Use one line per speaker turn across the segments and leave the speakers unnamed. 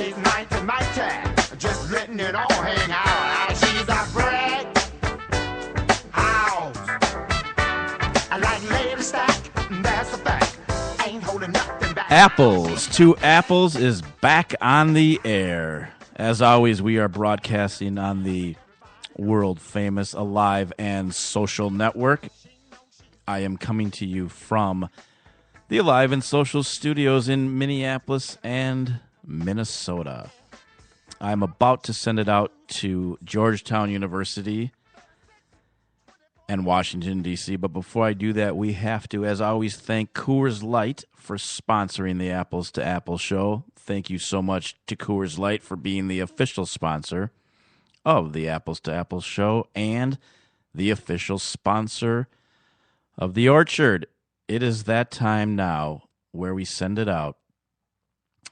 She's 1990, just letting it all hang out. She's a brick house. I like lady stack, that's the fact. Ain't holding nothing back.
Apples to Apples is back on the air. As always, we are broadcasting on the world-famous Alive and Social Network. I am coming to you from the Alive and Social studios in Minneapolis and Minnesota. I'm about to send it out to Georgetown University and Washington, D.C., but before I do that, we have to, as always, thank Coors Light for sponsoring the Apples to Apples show. Thank you so much to Coors Light for being the official sponsor of the Apples to Apples show and the official sponsor of The Orchard. It is that time now where we send it out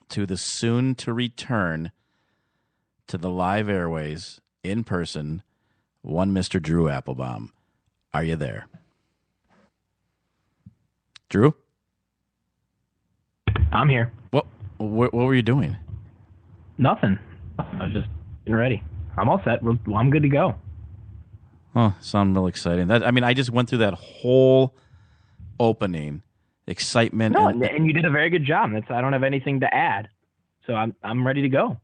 to the soon-to-return to the live airways in person, one Mr. Drew Applebaum. Are you there? Drew?
I'm here.
What were you doing?
Nothing. I was just getting ready. I'm all set. I'm good to go.
Oh, sounds real exciting. I just went through that whole opening, excitement.
No, and you did a very good job. I don't have anything to add, so I'm ready to go.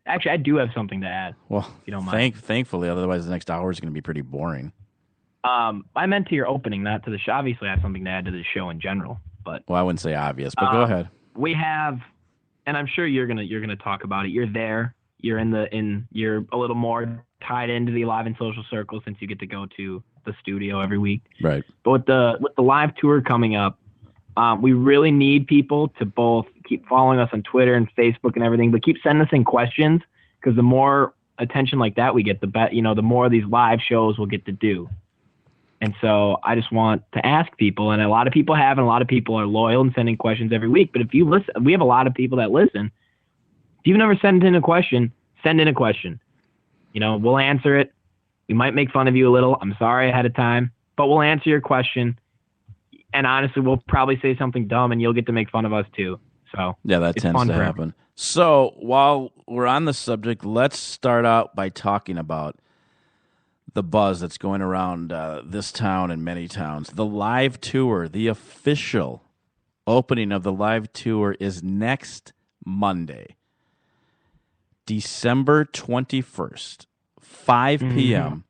Actually, I do have something to add.
Well,
if you don't mind.
Thankfully, otherwise the next hour is going to be pretty boring.
I meant to your opening, not to the show. Obviously, I have something to add to the show in general, but
I wouldn't say obvious, but go ahead.
We have, and I'm sure you're gonna talk about it. You're there. You're you're a little more tied into the Live and Social circle since you get to go to the studio every week.
Right.
But with the live tour coming up, we really need people to both keep following us on Twitter and Facebook and everything, but keep sending us in questions, because the more attention like that we get, the more of these live shows we'll get to do. And so I just want to ask people, and a lot of people have, and a lot of people are loyal and sending questions every week. But if you listen, we have a lot of people that listen. If you've never sent in a question, send in a question. We'll answer it. We might make fun of you a little. I'm sorry ahead of time, but we'll answer your question. And honestly, we'll probably say something dumb, and you'll get to make fun of us too. So
yeah, that tends to happen. So while we're on the subject, let's start out by talking about the buzz that's going around this town and many towns. The live tour, the official opening of the live tour is next Monday, December 21st, 5 p.m.,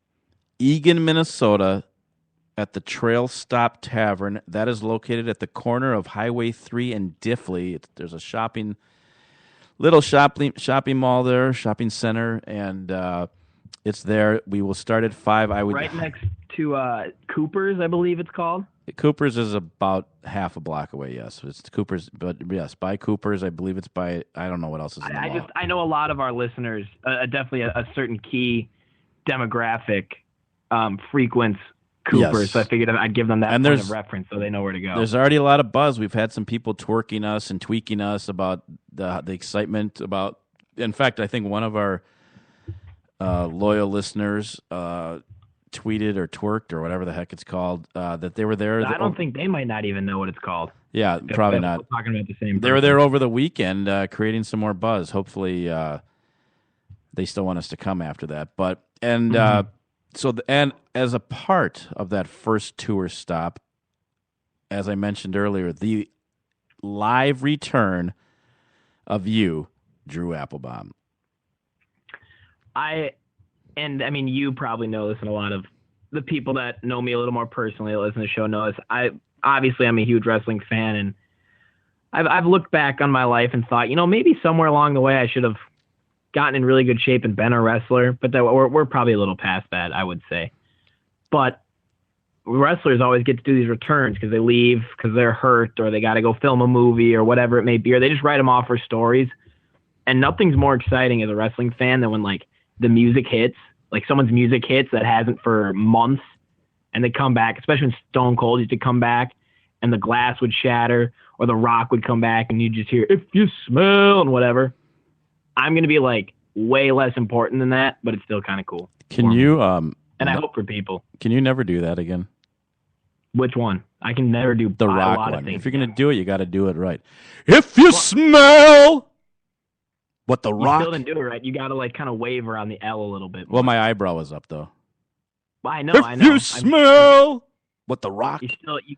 Eagan, Minnesota, at the Trail Stop Tavern. That is located at the corner of Highway 3 and Diffley. There's a little shopping mall there, shopping center, and it's there. We will start at 5.
Right next to Cooper's, I believe it's called.
Cooper's is about half a block away, yes. It's Cooper's, but yes, by Cooper's. I believe it's by, I don't know what else is in the mall.
I know a lot of our listeners, definitely a certain key demographic frequents Cooper's, yes. So I figured I'd give them that point of reference so they know where to go.
There's already a lot of buzz. We've had some people twerking us and tweaking us about the excitement about, in fact, I think one of our loyal listeners tweeted or twerked or whatever the heck it's called, that they were there.
I don't think they might not even know what it's called.
Yeah, probably not.
We're talking about the same.
They were there over the weekend, creating some more buzz. Hopefully, they still want us to come after that. But and as a part of that first tour stop, as I mentioned earlier, the live return of you, Drew Applebaum.
You probably know this, and a lot of the people that know me a little more personally that listen to the show know this. I'm a huge wrestling fan, and I've looked back on my life and thought, maybe somewhere along the way I should have gotten in really good shape and been a wrestler, but that we're probably a little past that, I would say. But wrestlers always get to do these returns because they leave because they're hurt, or they got to go film a movie or whatever it may be, or they just write them off for stories. And nothing's more exciting as a wrestling fan than when the music hits, someone's music hits that hasn't for months, and they come back, especially when Stone Cold used to come back and the glass would shatter, or The Rock would come back and you just hear, "If you smell," and whatever. I'm going to be way less important than that, but it's still kind of cool.
Can you,
and I hope for people.
Can you never do that again?
Which one? I can never do
The Rock
a lot
one.
of things.
If you're going to do it, you got to do it right. If you smell What, The
You
Rock?
still didn't do it right. You got to like kind of waver on the L a little bit more.
Well, my eyebrow was up though.
Well, I know.
If you smell what, The Rock?
You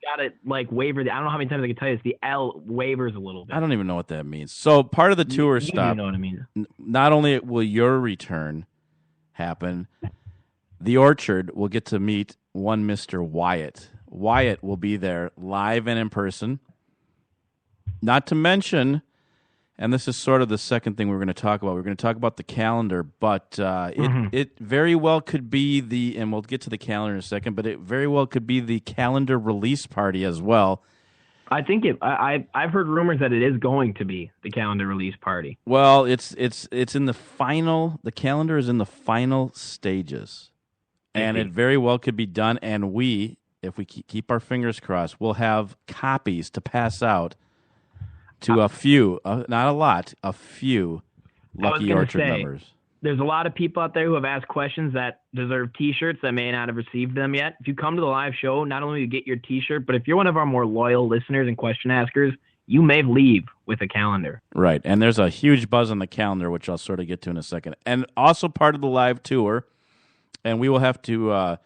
got to like waver. I don't know how many times I can tell you this. The L wavers a little bit.
I don't even know what that means. So part of the tour
You
stop.
know what I mean.
Not only will your return happen, the Orchard will get to meet one Mr. Wyatt. Wyatt will be there live and in person. Not to mention, and this is sort of the second thing we're going to talk about. We're going to talk about the calendar, but it very well could be and we'll get to the calendar in a second, but it very well could be the calendar release party as well.
I think I've heard rumors that it is going to be the calendar release party.
Well, it's in the final. The calendar is in the final stages, and it very well could be done. And we, if we keep our fingers crossed, we'll have copies to pass out to a few, not a lot, a few Lucky Orchard members.
There's a lot of people out there who have asked questions that deserve T-shirts that may not have received them yet. If you come to the live show, not only do you get your T-shirt, but if you're one of our more loyal listeners and question askers, you may leave with a calendar.
Right, and there's a huge buzz on the calendar, which I'll sort of get to in a second. And also part of the live tour, and we will have to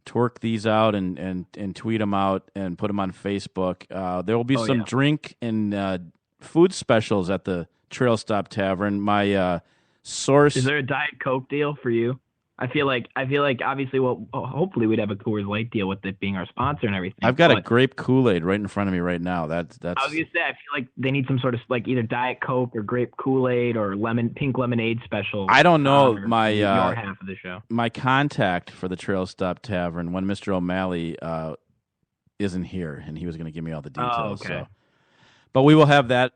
twerk these out and tweet them out and put them on Facebook. There will be some drink and food specials at the Trail Stop Tavern. My source.
Is there a Diet Coke deal for you? I feel like obviously, well, hopefully we'd have a Coors Light deal with it being our sponsor and everything.
I've got a grape Kool-Aid right in front of me right now. That's.
I was gonna say, I feel like they need some sort of like either Diet Coke or grape Kool-Aid or pink lemonade special.
I don't know
your half of the show.
My contact for the Trail Stop Tavern when Mr. O'Malley isn't here, and he was going to give me all the details.
Oh, okay.
So. But we will have that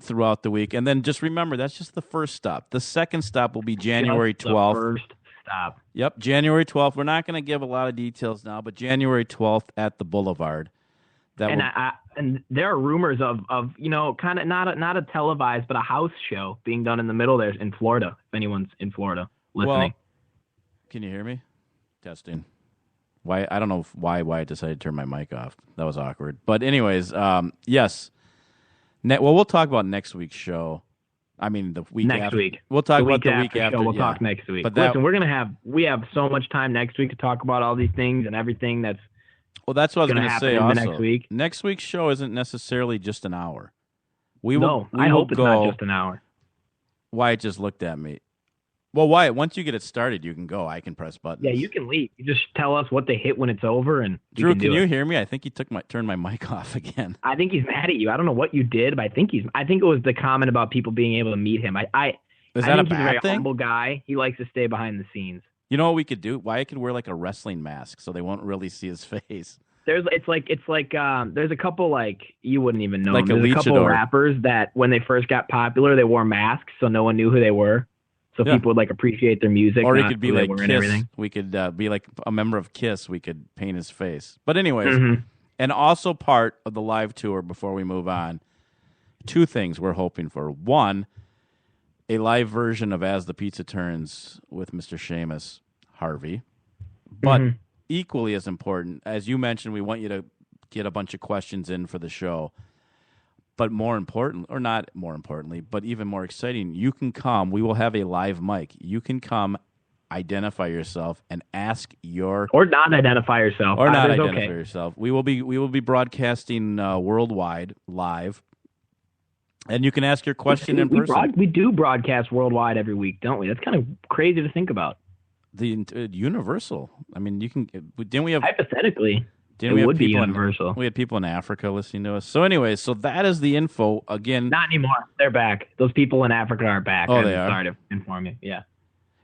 throughout the week, and then just remember that's just the first stop. The second stop will be January 12th.
First stop.
Yep, January 12th. We're not going to give a lot of details now, but January 12th at the Boulevard.
And there are rumors of kind of not a televised but a house show being done in the middle there in Florida. If anyone's in Florida listening,
well, can you hear me? Testing. Why? I don't know why I decided to turn my mic off. That was awkward. But anyways, yes. We'll talk about next week's show. I mean, the week
next
after.
Week.
We'll talk about the week after.
We'll talk next week. But listen, we have so much time next week to talk about all these things and everything that's.
Well, that's what I was going to say. Also,
next week.
Next week's show isn't necessarily just an hour.
I hope it's not just an hour.
Wyatt just looked at me. Well, Wyatt, once you get it started, you can go. I can press buttons.
Yeah, you can leave. You just tell us what they hit when it's over, and
Drew, can you hear me? I think he turned my mic off again.
I think he's mad at you. I don't know what you did, but I think it was the comment about people being able to meet him.
Is that
I think
a
he's a
bad
very
thing?
humble guy. He likes to stay behind the scenes.
You know what we could do? Wyatt could wear like a wrestling mask so they won't really see his face.
There's a couple like you wouldn't even know.
Like
There's a couple of rappers that when they first got popular, they wore masks so no one knew who they were. So people would like appreciate their music.
Or he could be like
Kiss.
We could be like a member of Kiss. We could paint his face. But anyways, and also part of the live tour before we move on, two things we're hoping for. One, a live version of As the Pizza Turns with Mr. Seamus Harvey. But equally as important, as you mentioned, we want you to get a bunch of questions in for the show. But more important, or not more importantly, but even more exciting, you can come. We will have a live mic. You can come, identify yourself, and ask your
or not identify yourself.
Or not identify yourself. We will be broadcasting worldwide live, and you can ask your question in person.
We do broadcast worldwide every week, don't we? That's kind of crazy to think about.
The universal. I mean, you can. Didn't we have
hypothetically?
It would be universal. We had people in Africa listening to us. So anyways, that is the info. Again,
not anymore. They're back. Those people in Africa are back.
Oh, they are?
Sorry to inform you. Yeah.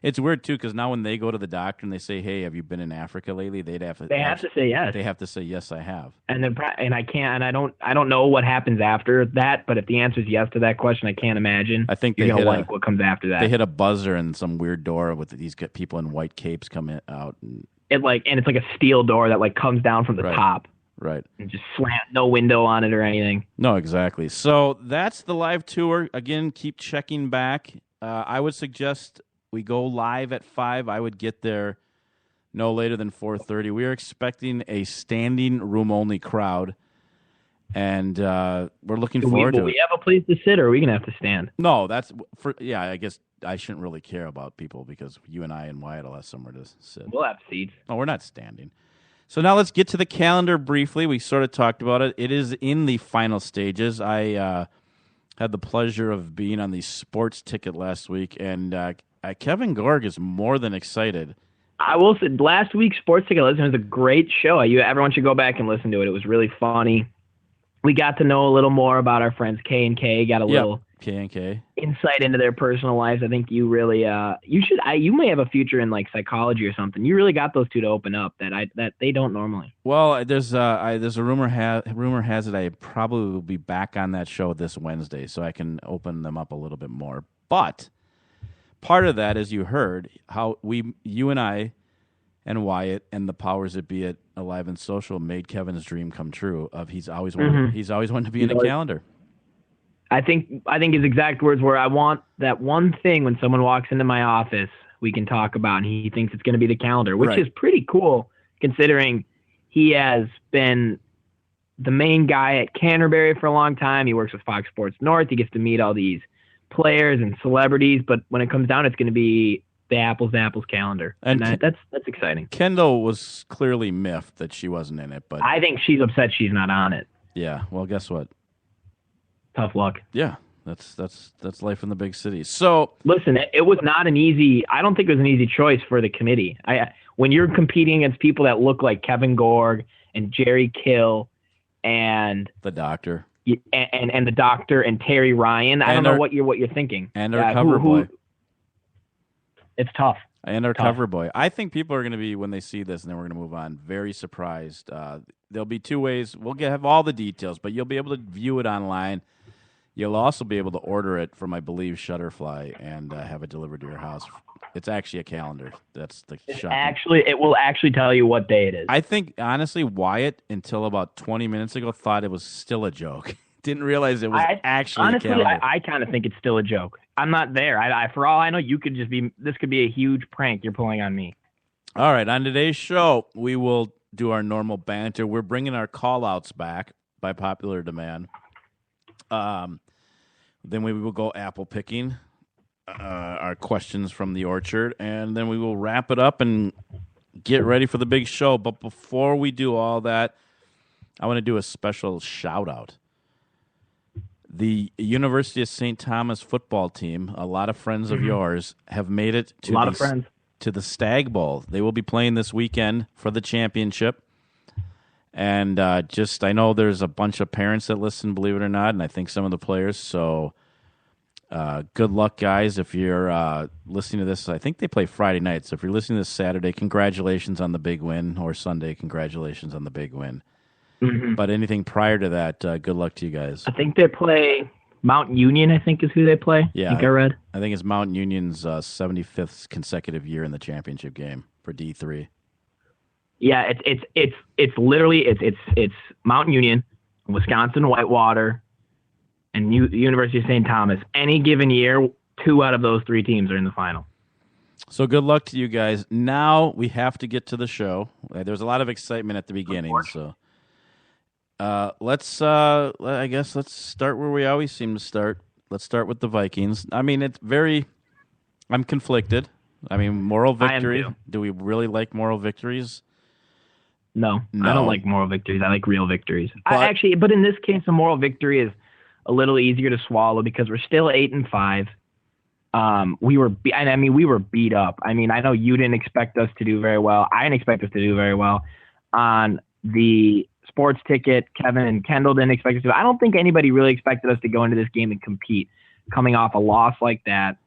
It's weird, too, because now when they go to the doctor and they say, hey, have you been in Africa lately? They have to
say yes.
They have to say, yes, I have.
And then, I don't know what happens after that, but if the answer is yes to that question, I can't imagine.
I think
you're going to like what comes after that.
They hit a buzzer and some weird door with these people in white capes come out. And
it's like a steel door that like comes down from the top.
Right.
And just slant, no window on it or anything.
No, exactly. So that's the live tour. Again, keep checking back. I would suggest we go live at 5. I would get there no later than 4:30. We are expecting a standing room-only crowd. and we're looking
Do
forward to
we
it.
have a place to sit, or are we gonna have to stand?
No, that's for yeah. I guess I shouldn't really care about people because you and I and Wyatt will have somewhere to sit.
We'll have seats.
No, we're not standing. So now let's get to the calendar briefly. We sort of talked about it. It is in the final stages. I had the pleasure of being on the sports ticket last week, and Kevin Gorg is more than excited.
I will say, last week's Sports Ticket Listen was a great show. Everyone should go back and listen to it. It was really funny. We got to know a little more about our friends K and K. Got a little
K&K
insight into their personal lives. I think you really, you may have a future in like psychology or something. You really got those two to open up that they don't normally.
Well, there's a rumor has it I probably will be back on that show this Wednesday, so I can open them up a little bit more. But part of that, as you heard, how you and I and Wyatt and the powers that be at Alive and Social made Kevin's dream come true. Of he's always wanted to be in the calendar.
I think his exact words were, "I want that one thing when someone walks into my office we can talk about," and he thinks it's going to be the calendar, which is pretty cool considering he has been the main guy at Canterbury for a long time. He works with Fox Sports North. He gets to meet all these players and celebrities, but when it comes down, it's going to be the Apples to Apples calendar, and that's exciting.
Kendall was clearly miffed that she wasn't in it, but
I think she's upset she's not on it.
Yeah, well, guess what?
Tough luck.
Yeah, that's life in the big city. So
listen, it was not an easy. I don't think it was an easy choice for the committee. When you're competing against people that look like Kevin Gorg and Jerry Kill and
the Doctor
and the Doctor and Terry Ryan, I don't know what you're thinking.
And our cover boy.
It's tough.
And our cover boy. I think people are going to be, when they see this, and then we're going to move on, very surprised. There'll be two ways. We'll have all the details, but you'll be able to view it online. You'll also be able to order it from, I believe, Shutterfly and have it delivered to your house. It's actually a calendar. That's the shocking.
It will actually tell you what day it is.
I think, honestly, Wyatt, until about 20 minutes ago, thought it was still a joke. Didn't realize it was actually a calendar.
I kind of think it's still a joke. I'm not there. For all I know, this could be a huge prank you're pulling on me.
All right, on today's show, we will do our normal banter. We're bringing our call-outs back by popular demand. Then we will go apple picking, our questions from the orchard, and then we will wrap it up and get ready for the big show. But before we do all that, I want to do a special shout-out. The University of St. Thomas football team, a lot of friends of yours, have made it to the Stag Bowl. They will be playing this weekend for the championship. And I know there's a bunch of parents that listen, believe it or not, and I think some of the players. So good luck, guys. If you're listening to this, I think they play Friday night. So if you're listening to this Saturday, congratulations on the big win, or Sunday, congratulations on the big win. Mm-hmm. But anything prior to that, good luck to you guys.
I think they play Mount Union, I think is who they play.
Yeah,
I think I read.
I think it's Mount Union's 75th consecutive year in the championship game for D3.
Yeah, it's literally Mount Union, Wisconsin Whitewater, and University of St. Thomas. Any given year, 2 out of those 3 teams are in the final.
So good luck to you guys. Now we have to get to the show. There's a lot of excitement at the beginning, so let's start where we always seem to start. Let's start with the Vikings. I mean, I'm conflicted. I mean, moral victory. Do we really like moral victories?
No, I don't like moral victories. I like real victories. But in this case, a moral victory is a little easier to swallow because we're still 8-5. We were beat up. I mean, I know you didn't expect us to do very well. I didn't expect us to do very well on the sports ticket. Kevin and Kendall didn't expect us to. I don't think anybody really expected us to go into this game and compete, coming off a loss like that.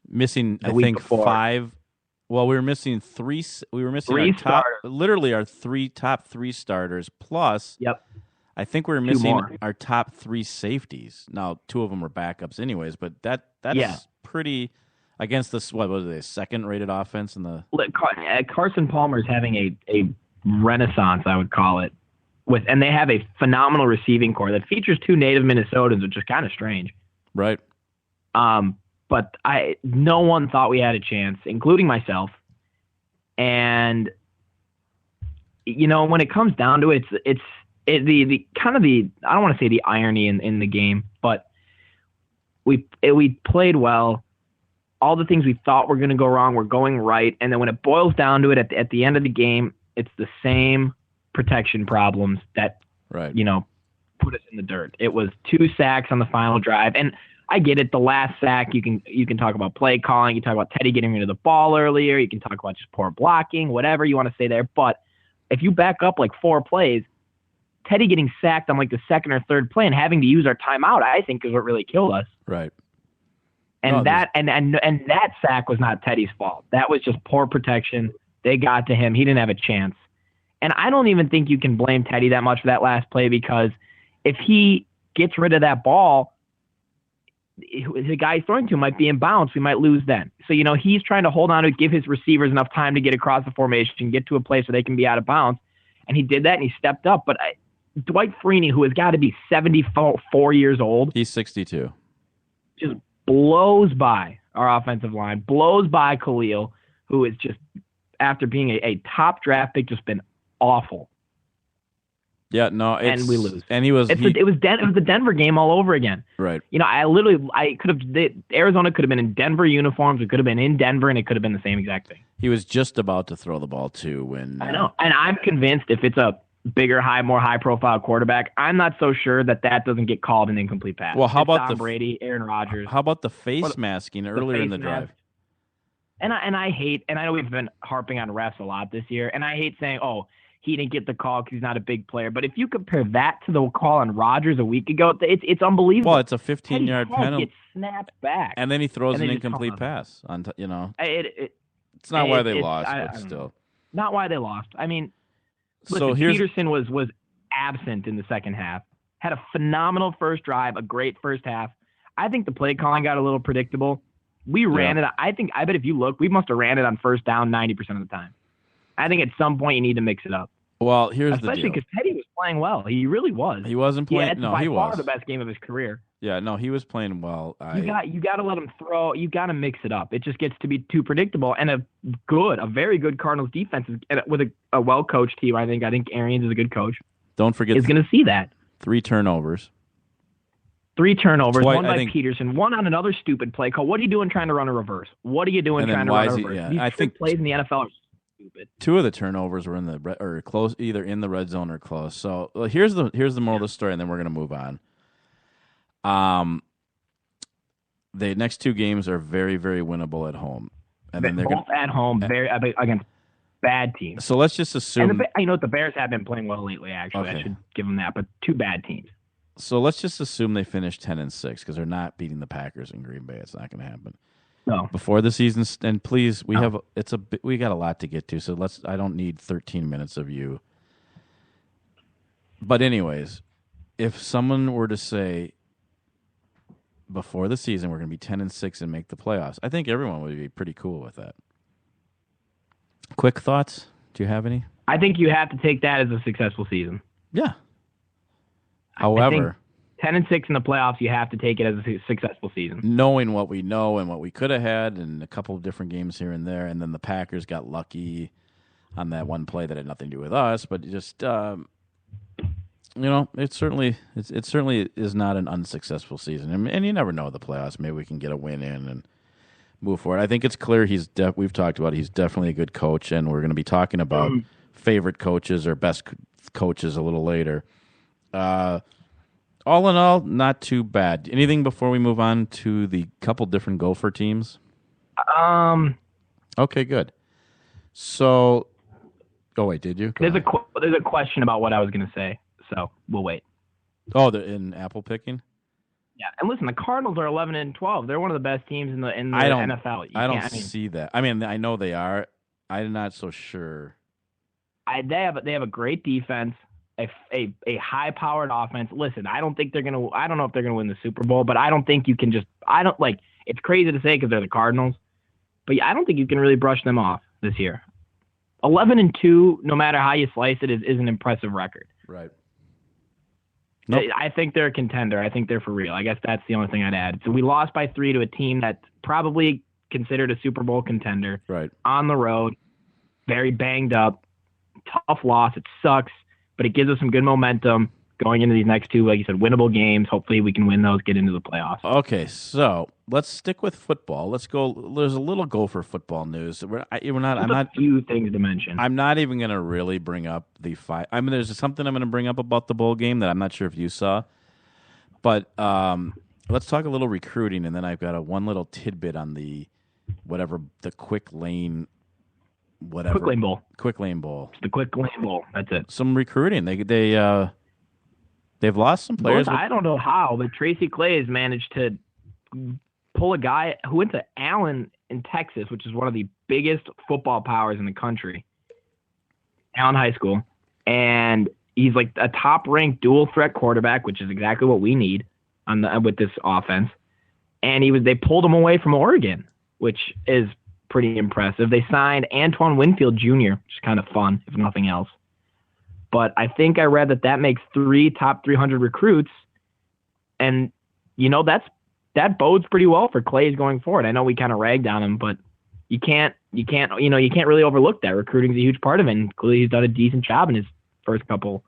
Missing, I think, 5. Well, we were missing 3. We were missing our top 3 starters. Plus, I think we were missing our top 3 safeties. Now, 2 of them were backups, anyways. But that's pretty against this. What was it? A second-rated offense in the.
Carson Palmer is having a renaissance, I would call it. And they have a phenomenal receiving core that features 2 native Minnesotans, which is kind of strange.
Right.
But no one thought we had a chance, including myself. And when it comes down to it, the kind of the I don't want to say the irony in the game, but we played well. All the things we thought were going to go wrong were going right, and then when it boils down to it, at the end of the game, it's the same protection problems that put us in the dirt. It was 2 sacks on the final drive, and I get it. The last sack, you can talk about play calling, you talk about Teddy getting rid of the ball earlier, you can talk about just poor blocking, whatever you want to say there. But if you back up like 4 plays, Teddy getting sacked on like the second or third play and having to use our timeout, I think is what really killed us.
Right.
And that sack was not Teddy's fault. That was just poor protection. They got to him. He didn't have a chance. And I don't even think you can blame Teddy that much for that last play, because if he gets rid of that ball, the guy he's throwing to might be in bounds. We might lose then. So, he's trying to hold on to give his receivers enough time to get across the formation, get to a place where they can be out of bounds. And he did that, and he stepped up. But Dwight Freeney, who has got to be 74 years old.
He's 62.
Just blows by our offensive line, blows by Khalil, who is just, after being a top draft pick, just been awful.
Yeah, no,
and we lose.
And it was
the Denver game all over again.
Right.
I could have. Arizona could have been in Denver uniforms. It could have been in Denver, and it could have been the same exact thing.
He was just about to throw the ball too when.
I know, and I'm convinced if it's a bigger, more high-profile quarterback, I'm not so sure that doesn't get called an incomplete pass.
Well, how about
Tom Brady, Aaron Rodgers?
How about the face masking earlier in the drive?
And I hate, and I know we've been harping on refs a lot this year, and I hate saying, oh, he didn't get the call because he's not a big player. But if you compare that to the call on Rodgers a week ago, it's unbelievable.
Well, it's a 15-yard penalty.
Gets snapped back,
and then he throws an incomplete pass. It's not why they lost, but still.
Not why they lost. I mean,
listen,
Peterson was absent in the second half. Had a phenomenal first drive, a great first half. I think the play calling got a little predictable. We ran it. I bet if you look, we must have ran it on first down 90% of the time. I think at some point you need to mix it up.
Well, here's the deal.
Especially because Teddy was playing well. He really was.
He wasn't playing. No, he was.
By far the best game of his career.
Yeah, no, he was playing well.
You got to let him throw. You got to mix it up. It just gets to be too predictable. And a very good Cardinals defense with a well-coached team. I think Arians is a good coach.
Don't forget,
is going to see that
3 turnovers.
3 turnovers, one by Peterson, one on another stupid play call. What are you doing trying to run a reverse? What are you doing trying to run a reverse? These
I think
plays in the NFL are stupid.
2 of the turnovers were close, either in the red zone or close. So here's the moral of the story, and then we're going to move on. The next 2 games are very, very winnable at home, and then they're
both at home, very against bad teams.
So let's just assume.
The Bears have been playing well lately. Actually, okay. I should give them that. But 2 bad teams.
So let's just assume they finish 10-6 because they're not beating the Packers in Green Bay. It's not going to happen.
No.
Before the season, and please, we got a lot to get to. So I don't need 13 minutes of you. But anyways, if someone were to say before the season we're going to be 10-6 and make the playoffs, I think everyone would be pretty cool with that. Quick thoughts? Do you have any?
I think you have to take that as a successful season.
Yeah. However,
10-6 in the playoffs, you have to take it as a successful season.
Knowing what we know and what we could have had, and a couple of different games here and there, and then the Packers got lucky on that one play that had nothing to do with us, but just it certainly is not an unsuccessful season, and you never know the playoffs. Maybe we can get a win in and move forward. I think it's clear we've talked about he's definitely a good coach, and we're going to be talking about favorite coaches or best coaches a little later. All in all, not too bad. Anything before we move on to the couple different Gopher teams? Okay, good. So, wait, did you?
There's a question about what I was going to say, so we'll wait.
Oh, they're in apple picking?
Yeah, and listen, the Cardinals are 11-12. They're one of the best teams in the NFL.
I don't see that. I mean, I know they are. I'm not so sure.
They have a great defense. A high-powered offense. Listen, I don't know if they're gonna win the Super Bowl, but I don't think you can just. It's crazy to say because they're the Cardinals, but I don't think you can really brush them off this year. 11-2, no matter how you slice it, is an impressive record.
Right.
Nope. I think they're a contender. I think they're for real. I guess that's the only thing I'd add. So we lost by 3 to a team that's probably considered a Super Bowl contender.
Right.
On the road, very banged up, tough loss. It sucks. but it gives us some good momentum going into these next two, like you said, winnable games. Hopefully we can win those, get into the playoffs.
Okay, so let's stick with football. Let's go. There's a little Gopher football news. We're not. I'm not.
A few things to mention.
I'm not even going to really bring up the fight. I mean, there's something I'm going to bring up about the bowl game that I'm not sure if you saw. But let's talk a little recruiting, and then I've got one little tidbit on the Quick Lane, whatever.
Quick Lane Bowl.
Quick Lane Bowl.
It's the Quick Lane Bowl. That's it.
Some recruiting. They've lost some players.
I don't know how, but Tracy Clay has managed to pull a guy who went to Allen in Texas, which is one of the biggest football powers in the country, Allen High School, and he's like a top-ranked dual-threat quarterback, which is exactly what we need with this offense. And they pulled him away from Oregon, which is pretty impressive. They signed Antoine Winfield Jr., which is kind of fun, if nothing else. But I think I read that makes 3 top 300 recruits, and that bodes pretty well for Clay's going forward. I know we kind of ragged on him, but you can't really overlook that. Recruiting is a huge part of it, and clearly he's done a decent job in his first couple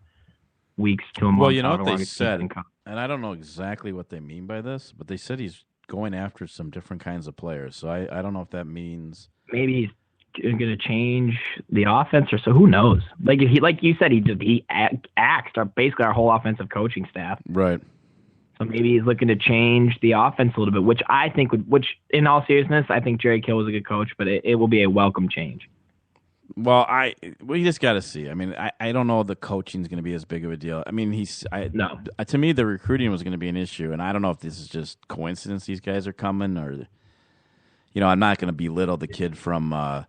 weeks to a month.
Well, you know what they said, and I don't know exactly what they mean by this, but they said he's going after some different kinds of players. So I don't know if that means
maybe he's going to change the offense, or so. Who knows? Like you said, he axed basically our whole offensive coaching staff.
Right.
So maybe he's looking to change the offense a little bit, which I think which in all seriousness, I think Jerry Kill was a good coach, but it will be a welcome change.
Well, we just got to see. I mean, I don't know if the coaching is going to be as big of a deal. I mean,
no.
To me, the recruiting was going to be an issue, and I don't know if this is just coincidence these guys are coming, or I'm not going to belittle the kid from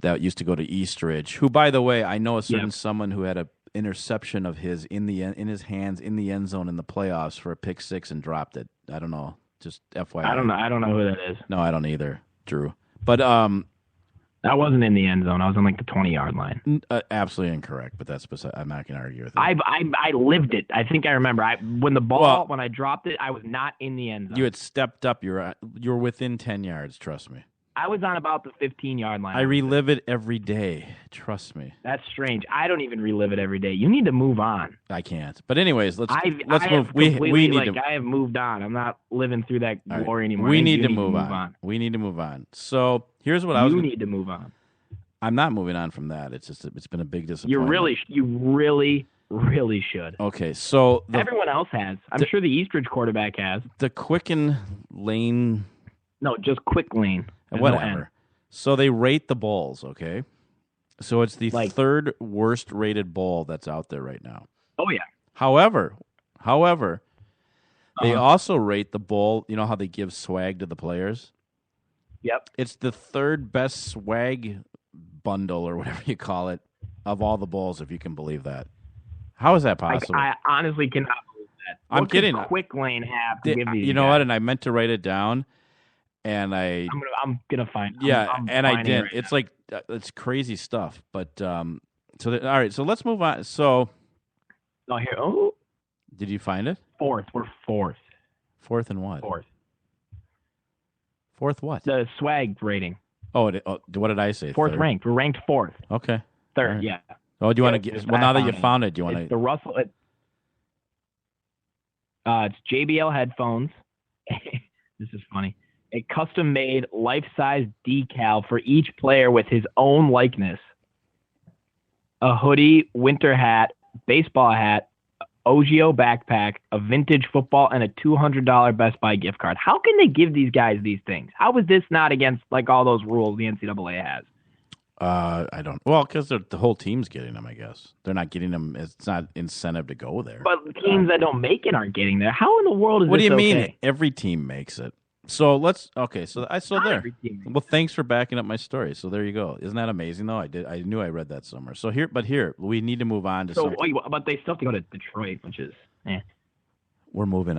that used to go to Eastridge, who, by the way, I know a certain someone who had an interception of his in his hands in the end zone in the playoffs for a pick six and dropped it. I don't know. Just FYI.
I don't know who that is.
No, I don't either, Drew. But
I wasn't in the end zone. I was on like the 20-yard line.
Absolutely incorrect, but that's beside. I'm not going to argue with it.
I lived it. I think I remember. When I dropped it, I was not in the end zone.
You had stepped up. You're within 10 yards. Trust me.
I was on about the 15-yard line.
I relive it every day. Trust me.
That's strange. I don't even relive it every day. You need to move on.
I can't. But anyways, let's move.
We need to. I have moved on. I'm not living through that glory anymore.
We need to move on. We need to move on. So here's what
you need to move on.
I'm not moving on from that. It's been a big disappointment.
You really should.
Okay, so
everyone else has. I'm sure the Eastridge quarterback has.
The Quicken Lane.
No, just Quick Lane.
Whatever. So they rate the bowls, okay? So it's the third worst rated bowl that's out there right now.
Oh, yeah.
However, they also rate the bowl. You know how they give swag to the players?
Yep.
It's the third best swag bundle, or whatever you call it, of all the bowls, if you can believe that. How is that possible?
I honestly cannot believe that.
I'm kidding.
Quick Lane have to give these
You know what? And I meant to write it down. And I'm
gonna find.
Yeah,
and
I did.
Right
it's now. It's crazy stuff. But all right. So let's move on. So, did you find it?
Fourth. We're fourth.
Fourth and what? Fourth what?
The swag rating.
Oh, what did I say?
Fourth
third?
ranked. We're ranked fourth.
Okay.
Third.
Right.
Yeah.
Oh, do you want to get? Well, now that you found it, do you want to?
The Russell. It's JBL headphones. This is funny. A custom-made life-size decal for each player with his own likeness. A hoodie, winter hat, baseball hat, OGO backpack, a vintage football, and a $200 Best Buy gift card. How can they give these guys these things? How is this not against all those rules the NCAA has?
I don't. Well, because the whole team's getting them. I guess they're not getting them. It's not incentive to go there.
But teams that don't make it aren't getting there. How in the world is
what
this?
What do you mean?
Okay?
Every team makes it. So let's. Okay. So there. Well, thanks for backing up my story. So there you go. Isn't that amazing? Though I knew I read that somewhere. So here, we need to move on to.
So but they still have to go to Detroit, which is.
We're moving.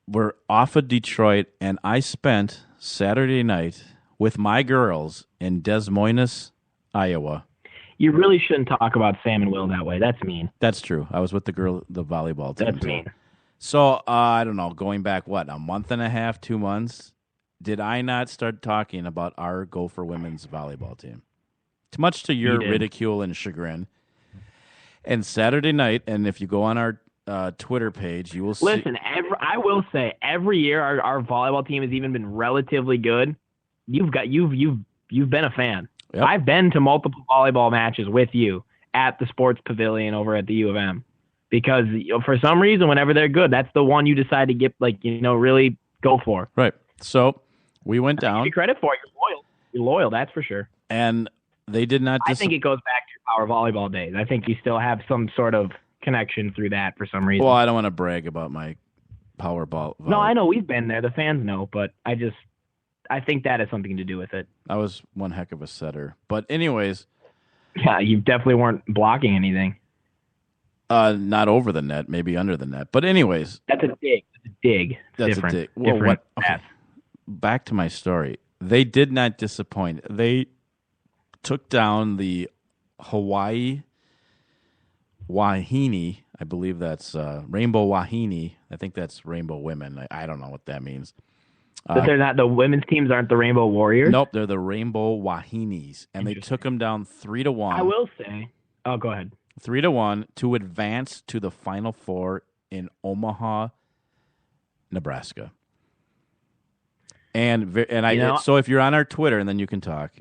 We're off of Detroit, and I spent Saturday night with my girls in Des Moines, Iowa.
You really shouldn't talk about Sam and Will that way. That's mean.
That's true. I was with the volleyball team.
That's mean.
So, I don't know, going back, a month and a half, 2 months, did I not start talking about our Gopher women's volleyball team? Much to your ridicule and chagrin. And Saturday night, and if you go on our Twitter page, you will see.
Listen, I will say every year our volleyball team has even been relatively good. You've been a fan.
Yep.
I've been to multiple volleyball matches with you at the sports pavilion over at the U of M, because for some reason, whenever they're good, that's the one you decide to get, really go for.
Right. So we went down.
Give you credit for it. You're loyal. You're loyal, that's for sure.
And they did not.
I think it goes back to your power volleyball days. I think you still have some sort of connection through that for some reason.
Well, I don't want to brag about my power ball.
No, I know we've been there. The fans know, but I think that has something to do with it.
I was one heck of a setter. But anyways.
Yeah, you definitely weren't blocking anything.
Not over the net, maybe under the net. But anyways.
That's a dig.
That's
different.
A dig. Well,
different
okay. Back to my story. They did not disappoint. They took down the Hawaii Wahine. I believe that's Rainbow Wahine. I think that's Rainbow Women. I don't know what that means.
But they're not, the women's teams aren't the Rainbow Warriors?
Nope, they're the Rainbow Wahines. And they took them down 3-1.
I will say. Oh, go ahead.
3-1 to advance to the Final Four in Omaha, Nebraska. So if you're on our Twitter, and then you can talk.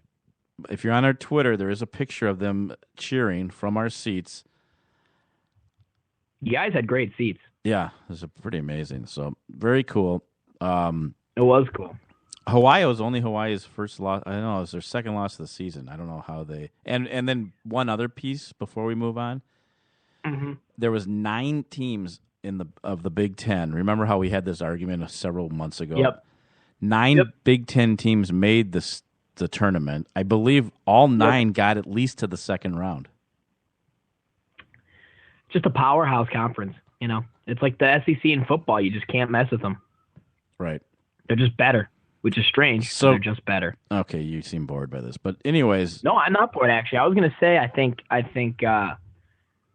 If you're on our Twitter, there is a picture of them cheering from our seats.
You guys had great seats.
Yeah, it was pretty amazing. So very cool.
It was cool.
Hawaii was only Hawaii's first loss. I don't know, it was their second loss of the season. I don't know how they and then one other piece before we move on.
Mm-hmm.
There was 9 teams of the Big Ten. Remember how we had this argument several months ago?
Yep.
9 Big Ten teams made the tournament. I believe all 9 got at least to the second round.
Just a powerhouse conference, It's like the SEC in football. You just can't mess with them.
Right.
They're just better, which is strange. So they're just better.
Okay, you seem bored by this, but anyways.
No, I'm not bored. Actually, I was gonna say I think I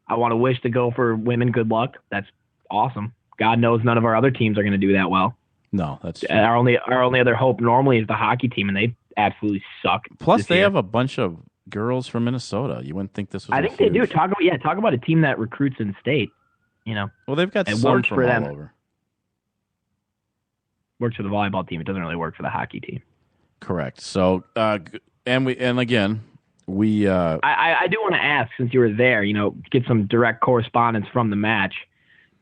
want to wish the Gopher women good luck. That's awesome. God knows none of our other teams are gonna do that well.
No, that's true.
Our only other hope normally is the hockey team, and they absolutely suck.
Plus, they have a bunch of girls from Minnesota. You wouldn't think this was.
I think they do. Talk about a team that recruits in state.
Well, they've got some from all over.
Works for the volleyball team. It doesn't really work for the hockey team.
Correct. So, and again, we.
I do want to ask, since you were there, get some direct correspondence from the match.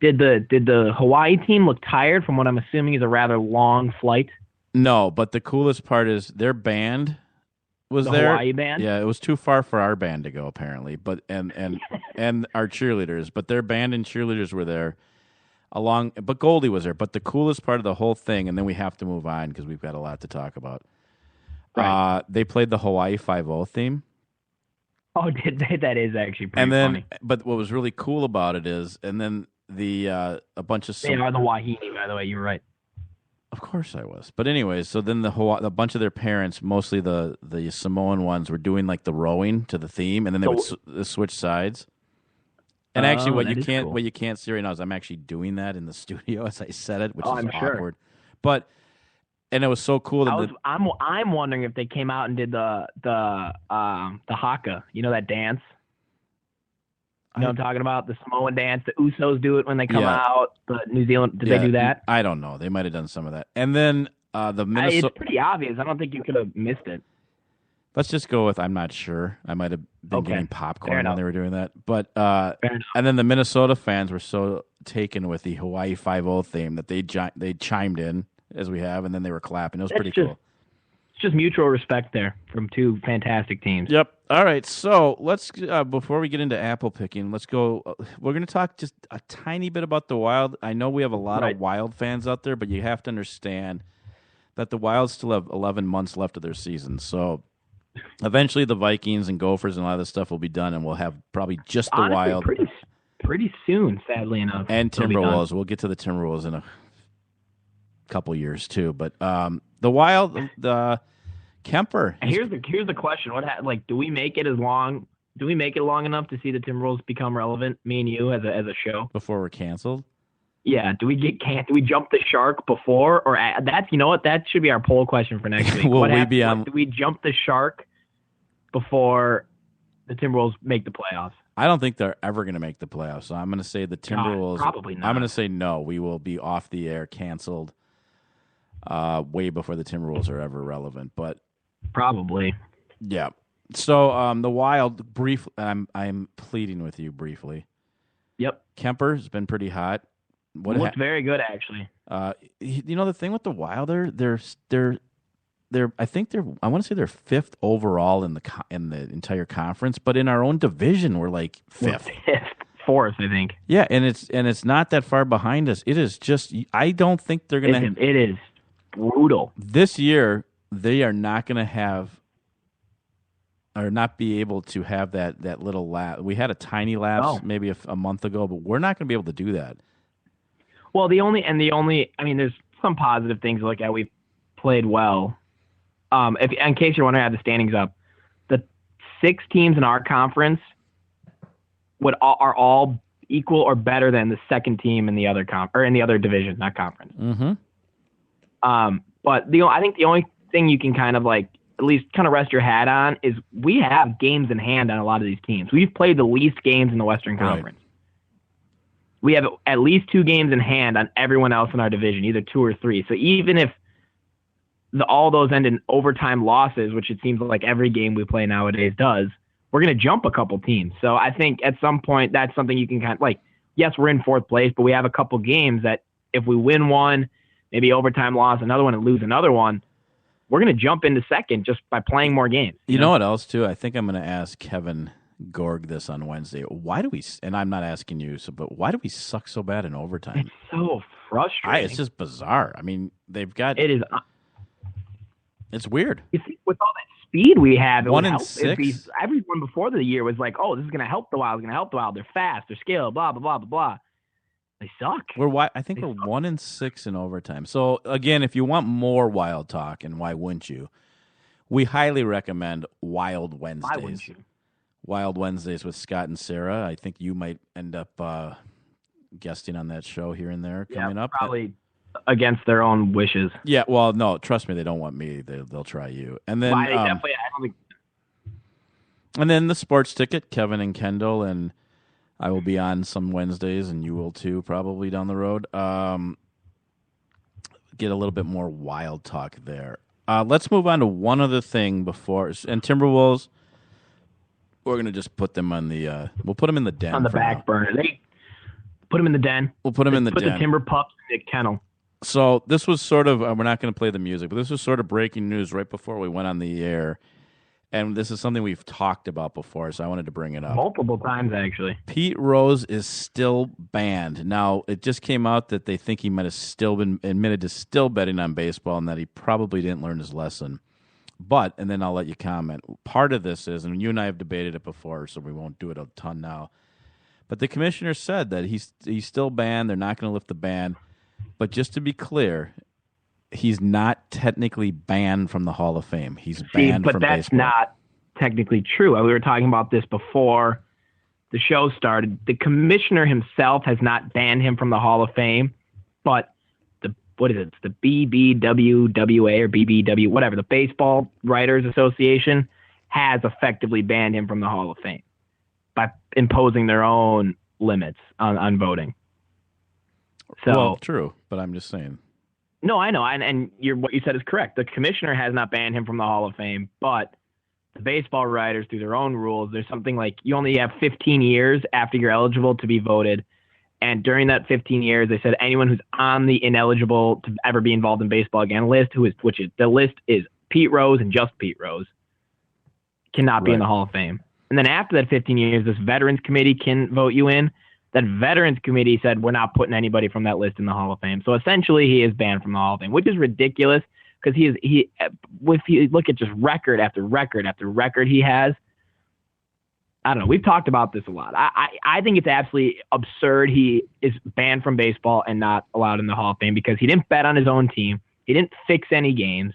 Did the Hawaii team look tired from what I'm assuming is a rather long flight?
No, but the coolest part is their band was there.
Hawaii band?
Yeah, it was too far for our band to go apparently, but and our cheerleaders, but their band and cheerleaders were there. But Goldie was there. But the coolest part of the whole thing, and then we have to move on because we've got a lot to talk about. Right. They played the Hawaii 5-0 theme.
Oh, did they? That is actually pretty funny.
But what was really cool about it is, and then a bunch of...
They are the Wahine, by the way. You were right.
Of course I was. But anyways, so then a bunch of their parents, mostly the Samoan ones, were doing like the rowing to the theme, and then they would switch sides. And actually, what you can't see right now is I'm actually doing that in the studio as I said it, which is awkward. Sure. But it was so cool that
I'm wondering if they came out and did the haka, that dance. You know what I'm talking about? The Samoan dance. The Usos do it when they come out. The New Zealand, did they do that?
I don't know. They might have done some of that. And then the Minnesota.
It's pretty obvious. I don't think you could have missed it.
Let's just go with I'm not sure. I might have been getting popcorn when they were doing that. But and then the Minnesota fans were so taken with the Hawaii 5-0 theme that they chimed in as we have, and then they were clapping. It was pretty cool.
It's just mutual respect there from two fantastic teams.
Yep. All right. So let's before we get into apple picking, let's go. We're going to talk just a tiny bit about the Wild. I know we have a lot of Wild fans out there, but you have to understand that the Wild still have 11 months left of their season. So eventually, the Vikings and Gophers and a lot of this stuff will be done, and we'll have probably just the Wild.
Pretty soon, sadly enough.
And Timberwolves. We'll get to the Timberwolves in a couple years too. But the Wild, the Kemper.
And here's the question: do we make it long? Do we make it long enough to see the Timberwolves become relevant? Me and you as a show
before we're canceled.
Yeah, do we jump the shark before or that's that should be our poll question for next week. Do we jump the shark before the Timberwolves make the playoffs?
I don't think they're ever going to make the playoffs. So I'm going to say the Timberwolves.
Probably not.
I'm going to say no. We will be off the air, canceled, way before the Timberwolves are ever relevant. But
probably,
yeah. So the Wild, brief. I'm pleading with you briefly.
Yep.
Kemper's been pretty hot.
Looked very good, actually.
The thing with the Wild, I think I want to say they're fifth overall in the entire conference, but in our own division we're like fifth,
fourth, I think.
Yeah, and it's not that far behind us. It is just, I don't think they're gonna.
It is brutal
this year. They are not gonna have, or not be able to have that little lapse. We had a tiny lapse maybe a month ago, but we're not gonna be able to do that.
Well, the only, I mean, there's some positive things to look at. We've played well. In case you're wondering, I have the standings up. The 6 teams in our conference are all equal or better than the second team in the other in the other division, not conference.
Mm-hmm.
But I think the only thing you can kind of like at least kind of rest your hat on is we have games in hand on a lot of these teams. We've played the least games in the Western Conference. We have at least 2 games in hand on everyone else in our division, either 2 or 3. So even if all those end in overtime losses, which it seems like every game we play nowadays does, we're going to jump a couple teams. So I think at some point that's something you can kind of like, yes, we're in 4th place, but we have a couple games that if we win one, maybe overtime loss another one and lose another one, we're going to jump into 2nd just by playing more games.
You know what else too? I think I'm going to ask Kevin Gorg this on Wednesday. Why do we, and I'm not asking you, but why do we suck so bad in overtime?
It's so frustrating.
It's just bizarre. I mean, they've got...
It is...
It's weird.
You see, with all that speed we have,
1 and 6.
Everyone before the year was like, "Oh, this is going to help the Wild. It's going to help the Wild. They're fast. They're skilled. Blah blah blah blah blah." They suck.
I think we're 1 and 6 in overtime. So again, if you want more Wild talk, and why wouldn't you? We highly recommend Wild Wednesdays.
Why wouldn't you?
Wild Wednesdays with Scott and Sarah. I think you might end up guesting on that show here and there coming up.
Probably. Against their own wishes.
Yeah, well, no, trust me, they don't want me. They'll try you. And then,
I don't think.
And then the sports ticket, Kevin and Kendall, and I will be on some Wednesdays, and you will too, probably down the road. Get a little bit more Wild talk there. Let's move on to one other thing before, and Timberwolves. We're gonna just put them on the. We'll put them in the den
on the back burner. They put them in the den.
We'll put them in the den.
Put the Timber Pups in the kennel.
So this was sort of, we're not going to play the music, but this was sort of breaking news right before we went on the air. And this is something we've talked about before, so I wanted to bring it up.
Multiple times, actually.
Pete Rose is still banned. Now, it just came out that they think he might have still been admitted to still betting on baseball and that he probably didn't learn his lesson. But, and then I'll let you comment, part of this is, and you and I have debated it before, so we won't do it a ton now, but the commissioner said that he's still banned. They're not going to lift the ban. But just to be clear, he's not technically banned from the Hall of Fame. He's banned from baseball. But that's
not technically true. We were talking about this before the show started. The commissioner himself has not banned him from the Hall of Fame, but the BBWWA or BBW, whatever, the Baseball Writers Association has effectively banned him from the Hall of Fame by imposing their own limits on voting. So,
well, true, but I'm just saying.
No, I know, and what you said is correct. The commissioner has not banned him from the Hall of Fame, but the baseball writers, through their own rules, there's something like you only have 15 years after you're eligible to be voted, and during that 15 years, they said anyone who's on the ineligible to ever be involved in baseball again list, the list is Pete Rose and just Pete Rose, cannot be in the Hall of Fame. And then after that 15 years, this Veterans Committee can vote you in. That Veterans Committee said we're not putting anybody from that list in the Hall of Fame. So essentially, he is banned from the Hall of Fame, which is ridiculous because if you look at just record after record after record he has. I don't know. We've talked about this a lot. I think it's absolutely absurd he is banned from baseball and not allowed in the Hall of Fame because he didn't bet on his own team. He didn't fix any games.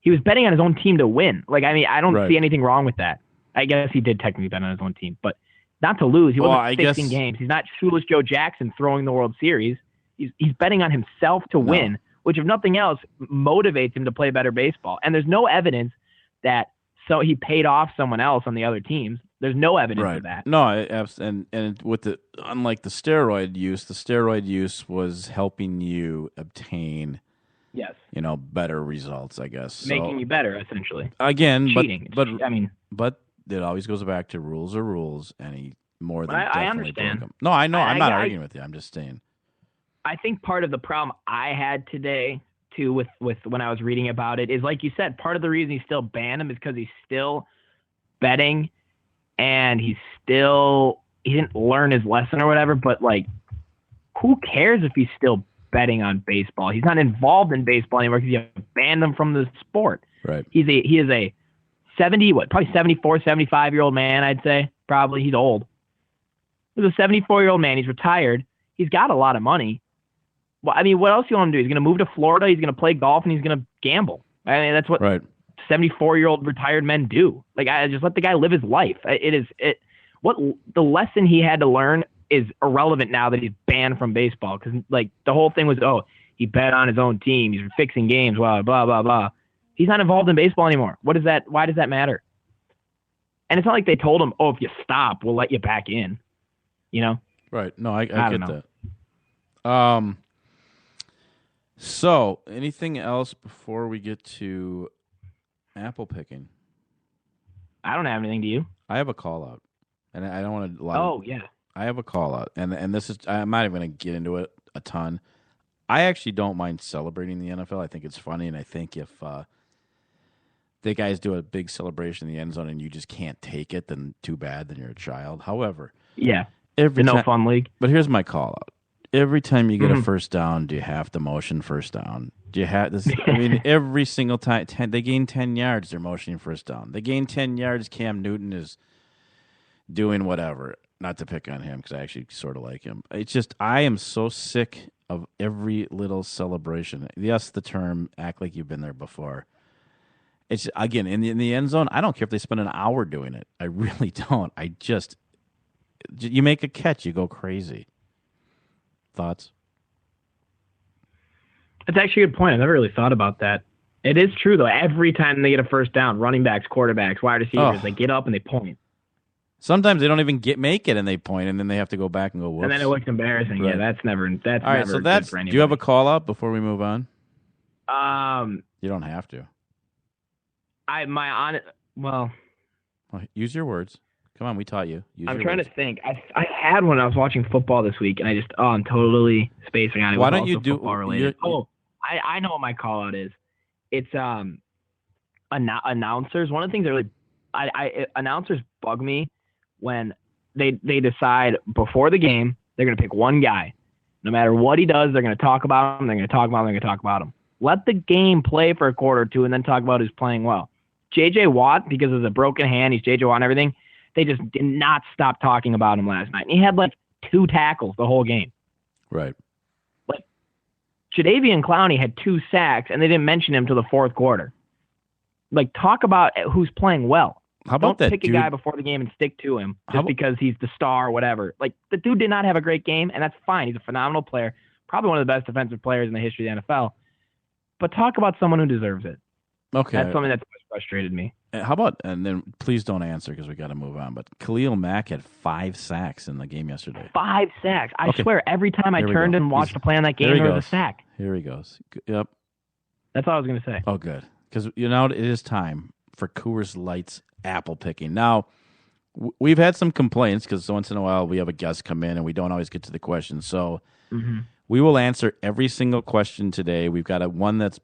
He was betting on his own team to win. I don't see anything wrong with that. I guess he did technically bet on his own team, but not to lose. He wasn't fixing games. He's not Shoeless Joe Jackson throwing the World Series. He's betting on himself to win, which, if nothing else, motivates him to play better baseball. And there's no evidence that he paid off someone else on the other teams. There's no evidence
Right.
of that.
No, and with unlike the steroid use was helping you obtain,
Yes.
better results, I guess. So,
Making you better, essentially.
again,
Cheating.
but it always goes back to rules are rules, and he more than
I
definitely
understand.
broke them. No, I know. I'm not
I
arguing with you. I'm just saying.
I think part of the problem I had today too with when I was reading about it is, like you said, part of the reason he still banned him is because he's still betting and he didn't learn his lesson or whatever. But like, who cares if he's still betting on baseball? He's not involved in baseball anymore because you banned him from the sport.
Right.
He is a 74, 75-year-old man, I'd say. Probably. He's old. He's a 74-year-old man. He's retired. He's got a lot of money. Well, I mean, what else do you want him to do? He's going to move to Florida. He's going to play golf, and he's going to gamble. I mean, that's what 74-year-old retired men do. Like, I just let the guy live his life. What the lesson he had to learn is irrelevant now that he's banned from baseball. Because like the whole thing was, he bet on his own team. He's fixing games. Blah blah blah blah. He's not involved in baseball anymore. What is that? Why does that matter? And it's not like they told him, if you stop, we'll let you back in.
Right. No, I get that. So, anything else before we get to apple picking?
I don't have anything. Do you?
I have a call out, and I don't want to.
Yeah.
I have a call out, and this is I'm not even going to get into it a ton. I actually don't mind celebrating the NFL. I think it's funny, and I think if the guys do a big celebration in the end zone and you just can't take it, then too bad. Then you're a child. However, no fun league. But here's my call out. Every time you get a first down, do you have to motion first down? Do you have this? I mean, every single time they gain 10 yards, they're motioning first down. They gain 10 yards, Cam Newton is doing whatever. Not to pick on him because I actually sort of like him. It's just I am so sick of every little celebration. Yes, the term "act like you've been there before." It's again in the end zone. I don't care if they spend an hour doing it. I really don't. You make a catch, you go crazy. Thoughts?
That's actually a good point. I never really thought about that. It is true, though. Every time they get a first down, running backs, quarterbacks, wide receivers, they get up and they point.
Sometimes they don't even make it and they point, and then they have to go back and go, whoops.
And then it looks embarrassing. Right. Yeah, that's never
All right,
never
so
good for anybody.
Do you have a call-out before we move on? You don't have to. Well, use your words. Come on, we taught you.
I'm trying to think. I had one. I was watching football this week, and I'm totally spacing on it.
Why don't you do
football related? I know what my call out is. It's announcers. One of the things that really announcers bug me when they decide before the game they're going to pick one guy. No matter what he does, they're going to talk about him. They're going to talk about him. They're going to talk about him. Let the game play for a quarter or two, and then talk about who's playing well. J.J. Watt, because of the broken hand, he's J.J. Watt and everything. They just did not stop talking about him last night. And he had like 2 tackles the whole game.
Right.
Like Jadeveon Clowney had 2 sacks, and they didn't mention him till the fourth quarter. Like, talk about who's playing well.
How about
Don't pick a guy before the game and stick to him just because he's the star or whatever. Like, the dude did not have a great game, and that's fine. He's a phenomenal player, probably one of the best defensive players in the history of the NFL. But talk about someone who deserves it.
Okay.
That's something that's frustrated me.
How about, and then please don't answer because we got to move on, but Khalil Mack had 5 sacks in the game yesterday.
5 sacks. I swear, every time I turned and watched a play on that game, there was a sack.
Here he goes. Yep.
That's all I was going to say.
Oh, good. Because, it is time for Coors Light's apple picking. Now, we've had some complaints because once in a while we have a guest come in and we don't always get to the question. So we will answer every single question today. We've got one that's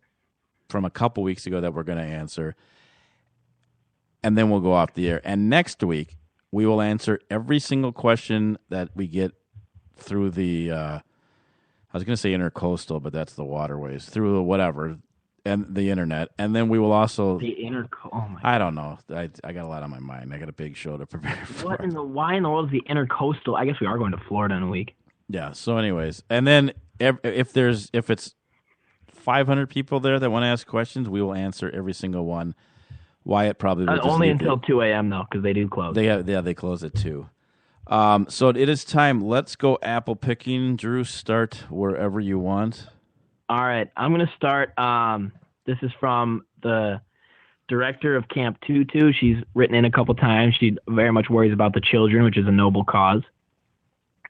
from a couple weeks ago that we're going to answer. And then we'll go off the air. And next week, we will answer every single question that we get through the, I was going to say intercoastal, but that's the waterways, through the whatever, and the internet. And then we will also... I don't know. I got a lot on my mind. I got a big show to prepare for.
Why in the world is the intercoastal? I guess we are going to Florida in a week.
Yeah, so anyways. And then if it's 500 people there that want to ask questions, we will answer every single one. Wyatt probably will
only until 2 a.m. though, because they do close.
They close at 2. So it is time. Let's go apple picking. Drew, start wherever you want.
All right, I'm gonna start. This is from the director of Camp Tutu. She's written in a couple times. She very much worries about the children, which is a noble cause.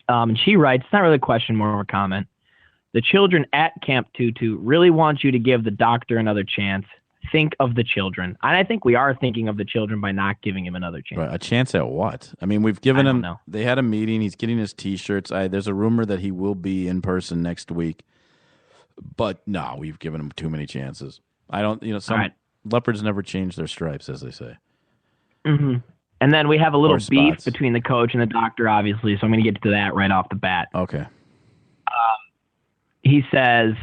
And she writes, it's not really a question, more of a comment. The children at Camp Tutu really want you to give the doctor another chance. Think of the children. And I think we are thinking of the children by not giving him another chance.
Right, a chance at what? I mean, we've given him.
Know.
They had a meeting. He's getting his T-shirts. There's a rumor that he will be in person next week. But no, we've given him too many chances. I don't. Some leopards never change their stripes, as they say.
Mm-hmm. And then we have a little beef between the coach and the doctor, obviously. So I'm going to get to that right off the bat.
Okay.
He says,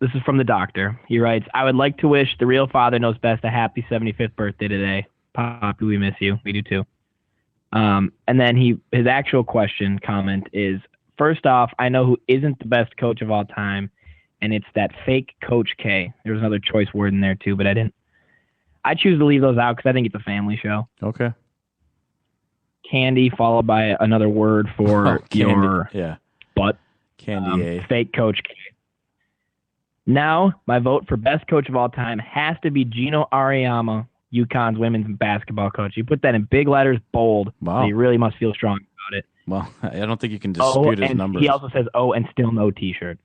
this is from the doctor. He writes, I would like to wish the real father knows best a happy 75th birthday today. Poppy, we miss you. We do too. And then his actual comment is, first off, I know who isn't the best coach of all time, and it's that fake Coach K. There was another choice word in there too, but I didn't. I choose to leave those out because I think it's a family show.
Okay.
Candy followed by another word for your butt.
Candy
fake Coach K. Now, my vote for best coach of all time has to be Gino Auriemma, UConn's women's basketball coach. You put that in big letters, bold.
Wow.
So you really must feel strong about it.
Well, I don't think you can dispute his numbers.
He also says, and still no T-shirt.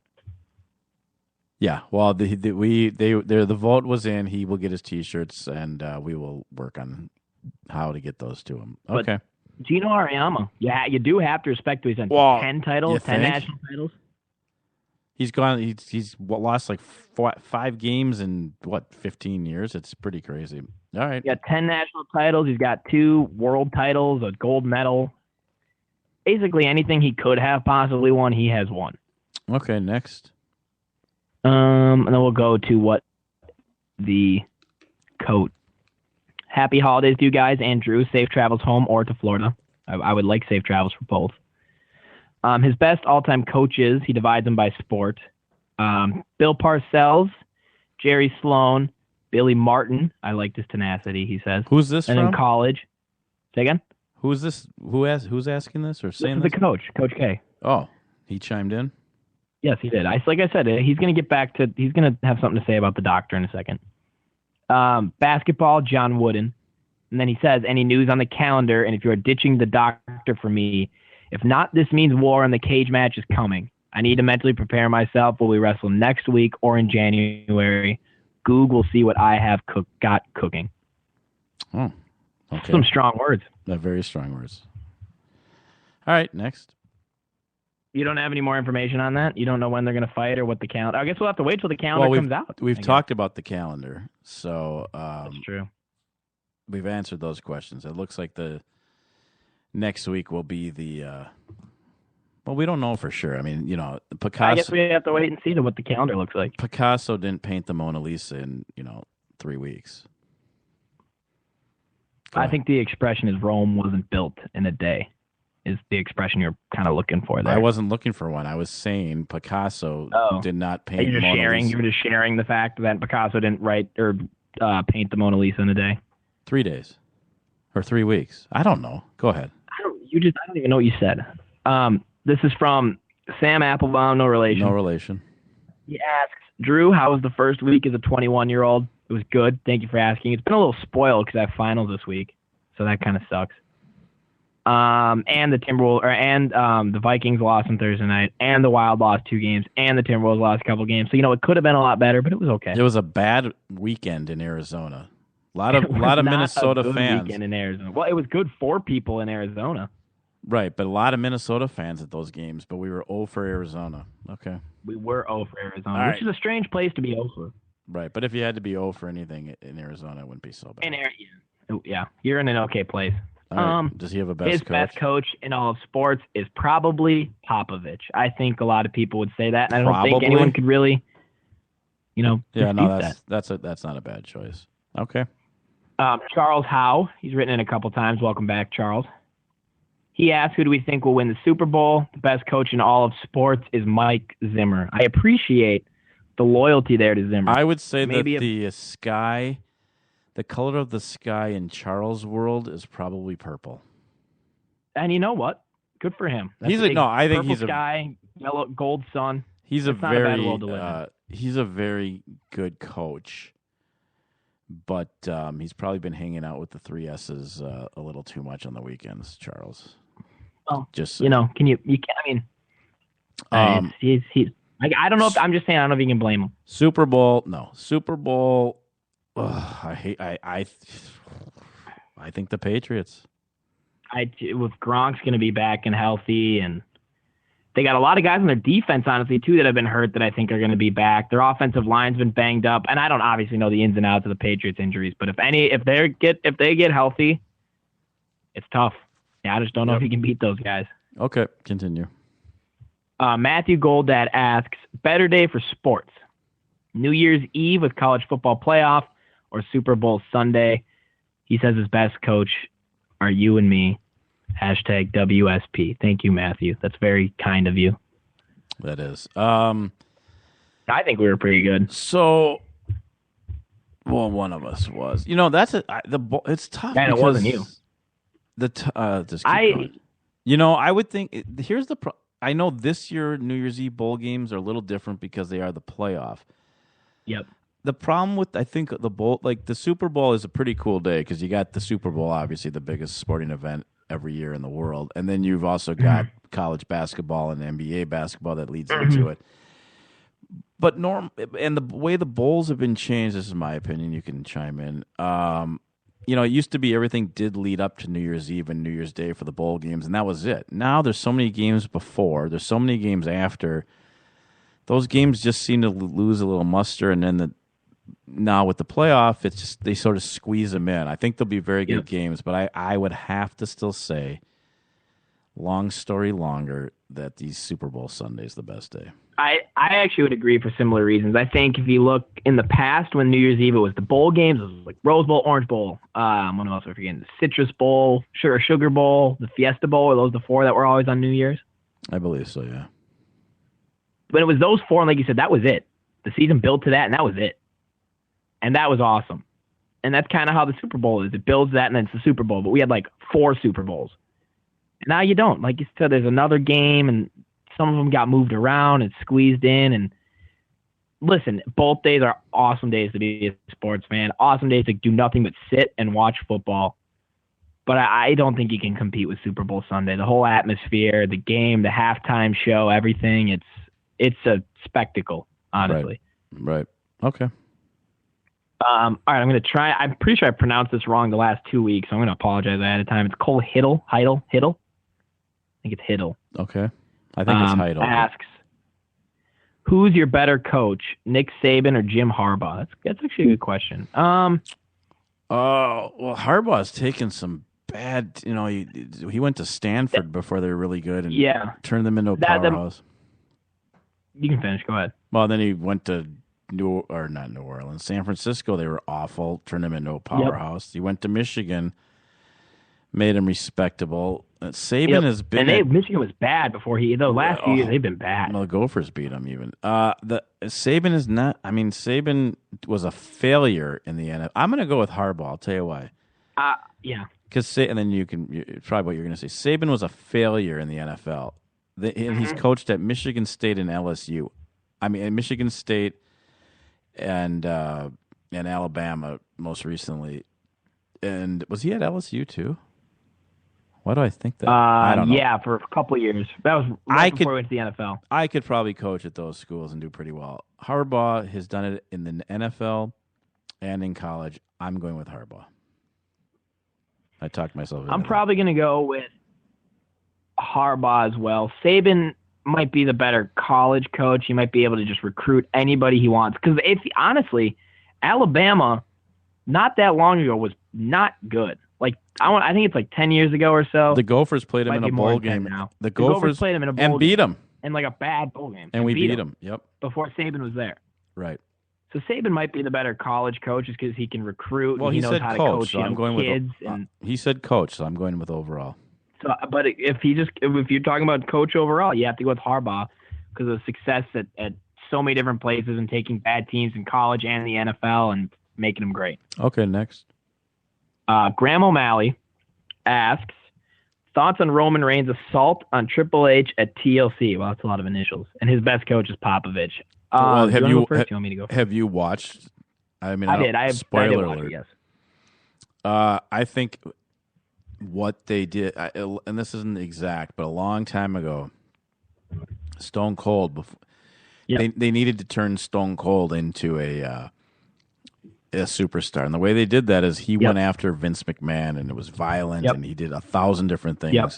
Yeah, well, the vote was in. He will get his T-shirts, and we will work on how to get those to him. Okay.
But Gino Auriemma, you do have to respect who he's in. 10 titles, 10 national titles.
He's gone. He's lost like 5 games in 15 years. It's pretty crazy. All right.
He got 10 national titles. He's got 2 world titles, a gold medal. Basically, anything he could have possibly won, he has won.
Okay, next.
And then we'll go to what the coat. Happy holidays to you guys and Drew. Safe travels home or to Florida. I would like safe travels for both. His best all-time coaches, he divides them by sport. Bill Parcells, Jerry Sloan, Billy Martin. I like this tenacity, he says.
Who's this
and
from?
in college. Say again?
Who's this? Who's asking this or saying
this?
This?
The coach, Coach K.
Oh, he chimed in?
Yes, he did. Like I said, he's going to get back to, he's going to have something to say about the doctor in a second. Basketball, John Wooden. And then he says, any news on the calendar, and if you're ditching the doctor for me, if not, this means war and the cage match is coming. I need to mentally prepare myself. Will we wrestle next week or in January? Goog will see what I have got cooking.
Oh, okay.
Some strong words.
Very strong words. All right, next.
You don't have any more information on that? You don't know when they're going to fight or what the calendar... I guess we'll have to wait till the calendar comes out.
We've talked about the calendar, so...
That's true.
We've answered those questions. It looks like the next week will be the... well, we don't know for sure. I mean, Picasso...
I guess we have to wait and see what the calendar looks like.
Picasso didn't paint the Mona Lisa in, 3 weeks.
I think the expression is Rome wasn't built in a day. Is the expression you're kind of looking for there.
I wasn't looking for one. I was saying Picasso did not paint
Mona Lisa. You were just sharing the fact that Picasso didn't write or paint the Mona Lisa in a day.
3 days. Or 3 weeks. I don't know. Go ahead.
I don't even know what you said. This is from Sam Applebaum, no relation.
No relation.
He asks, Drew, how was the first week as a 21-year-old? It was good. Thank you for asking. It's been a little spoiled because I have finals this week, so that kind of sucks. And the the Vikings lost on Thursday night, and the Wild lost 2 games, and the Timberwolves lost a couple games. So it could have been a lot better, but it was okay.
It was a bad weekend in Arizona. A lot of Minnesota fans.
Weekend in Arizona. Well, it was good for people in Arizona.
Right, but a lot of Minnesota fans at those games. But we were 0 for Arizona. Okay.
We were 0 for Arizona, which is a strange place to be 0 for.
Right, but if you had to be 0 for anything in Arizona, it wouldn't be so bad.
Yeah, you're in an okay place.
Right. Does he have a best coach?
His best coach in all of sports is probably Popovich. I think a lot of people would say that, and I don't think anyone could really, that.
That's not a bad choice. Okay.
Charles Howe, he's written in a couple times. Welcome back, Charles. He asked, who do we think will win the Super Bowl? The best coach in all of sports is Mike Zimmer. I appreciate the loyalty there to Zimmer.
I would say that the color of the sky in Charles' world is probably purple.
And you know what? Good for him.
I think he's
sky, yellow, gold sun.
He's a very good coach. but he's probably been hanging out with the three S's a little too much on the weekends, Charles.
Well,
Just
you know, you can't. I mean, he's. I don't know if I'm just saying. I don't know if you can blame him.
Super Bowl. I think the Patriots.
With Gronk's going to be back and healthy, and they got a lot of guys on their defense, honestly, too, that have been hurt that I think are going to be back. Their offensive line's been banged up, and I don't obviously know the ins and outs of the Patriots injuries, but if they get healthy, it's tough. Yeah, I just don't know if you can beat those guys.
Okay, continue.
Matthew Goldad asks, better day for sports, New Year's Eve with college football playoff or Super Bowl Sunday? He says his best coach are you and me. Hashtag WSP. Thank you, Matthew. That's very kind of you.
That is.
I think we were pretty good.
So, well, one of us was. You know, it's tough.
And it wasn't you.
Just keep going. You know, I would think here's the I know this year New Year's Eve bowl games are a little different because they are the playoff.
Yep.
The problem with I think the bowl, like the Super Bowl, is a pretty cool day because you got the Super Bowl, obviously the biggest sporting event every year in the world, and then you've also got college basketball and NBA basketball that leads into it. But and the way the bowls have been changed, this is my opinion. You can chime in. You know, it used to be everything did lead up to New Year's Eve and New Year's Day for the bowl games, and that was it. Now there's so many games before, there's so many games after. Those games just seem to lose a little muster, and then now with the playoff, it's just they sort of squeeze them in. I think they'll be very good games, but I would have to still say, long story longer, that the Super Bowl Sunday is the best day.
I actually would agree for similar reasons. I think if you look in the past when New Year's Eve, it was the bowl games. It was like Rose Bowl, Orange Bowl. What else am I forgetting? The Citrus Bowl, Sugar Bowl, the Fiesta Bowl. Are those the four that were always on New Year's?
I believe so, yeah.
But it was those four, and like you said, that was it. The season built to that, and that was it. And that was awesome. And that's kind of how the Super Bowl is. It builds that, and then it's the Super Bowl. But we had like 4 Super Bowls. And now you don't. Like you said, there's another game, and some of them got moved around and squeezed in. And listen, both days are awesome days to be a sports fan. Awesome days to do nothing but sit and watch football. But I don't think you can compete with Super Bowl Sunday. The whole atmosphere, the game, the halftime show, everything. It's a spectacle, honestly.
Right. Okay.
All right, I'm going to try. I'm pretty sure I pronounced this wrong the last 2 weeks, so I'm going to apologize ahead of time. It's Cole Hiddle. I think it's Hiddle.
Okay. I think it's Heidel.
Asks, who's your better coach, Nick Saban or Jim Harbaugh? That's actually a good question.
Well, Harbaugh's taken some bad. You know, he went to Stanford before they were really good and turned them into a powerhouse.
You can finish. Go ahead.
Well, then he went to not New Orleans, San Francisco. They were awful. Turned him into a powerhouse. He went to Michigan, made him respectable. Saban has been.
And Michigan was bad before the last few years they've been bad.
Well, the Gophers beat him even. Saban is not. I mean, Saban was a failure in the NFL. I'm going to go with Harbaugh. I'll tell you why.
Yeah.
Because and then probably what you're going to say. Saban was a failure in the NFL. And he's coached at Michigan State and LSU. I mean, at Michigan State and Alabama most recently. And was he at LSU too? Why do I think that? I don't know.
Yeah, for a couple of years. That was before he went to the NFL.
I could probably coach at those schools and do pretty well. Harbaugh has done it in the NFL and in college. I'm going with Harbaugh. I talked myself into
I'm probably going to go with Harbaugh as well. Saban might be the better college coach. He might be able to just recruit anybody he wants. Because honestly, Alabama, not that long ago, was not good. Like I think it's like 10 years ago or so.
The Gophers played him in a bowl game.
Now.
The Gophers
played him in a bowl
and beat him
in like a bad bowl game.
And we beat him. Yep.
Before Saban was there.
Right.
So Saban might be the better college coach just because he can recruit.
Well,
and he knows
said
how
coach,
to coach
so I'm going
kids.
He said coach, so I'm going with overall.
So, but if you're talking about coach overall, you have to go with Harbaugh because of success at so many different places and taking bad teams in college and the NFL and making them great.
Okay, next.
Graham O'Malley asks, thoughts on Roman Reigns' assault on Triple H at TLC? Well, that's a lot of initials. And his best coach is Popovich.
Well,
you want me to go first? You want me to go first?
Have you watched I mean,
I did. I
spoiler
did watch
alert.
it, yes.
I think what they did, and this isn't exact, but a long time ago, Stone Cold.
Yep.
They needed to turn Stone Cold into a superstar, and the way they did that is he went after Vince McMahon, and it was violent, and he did 1,000 different things.
Yep.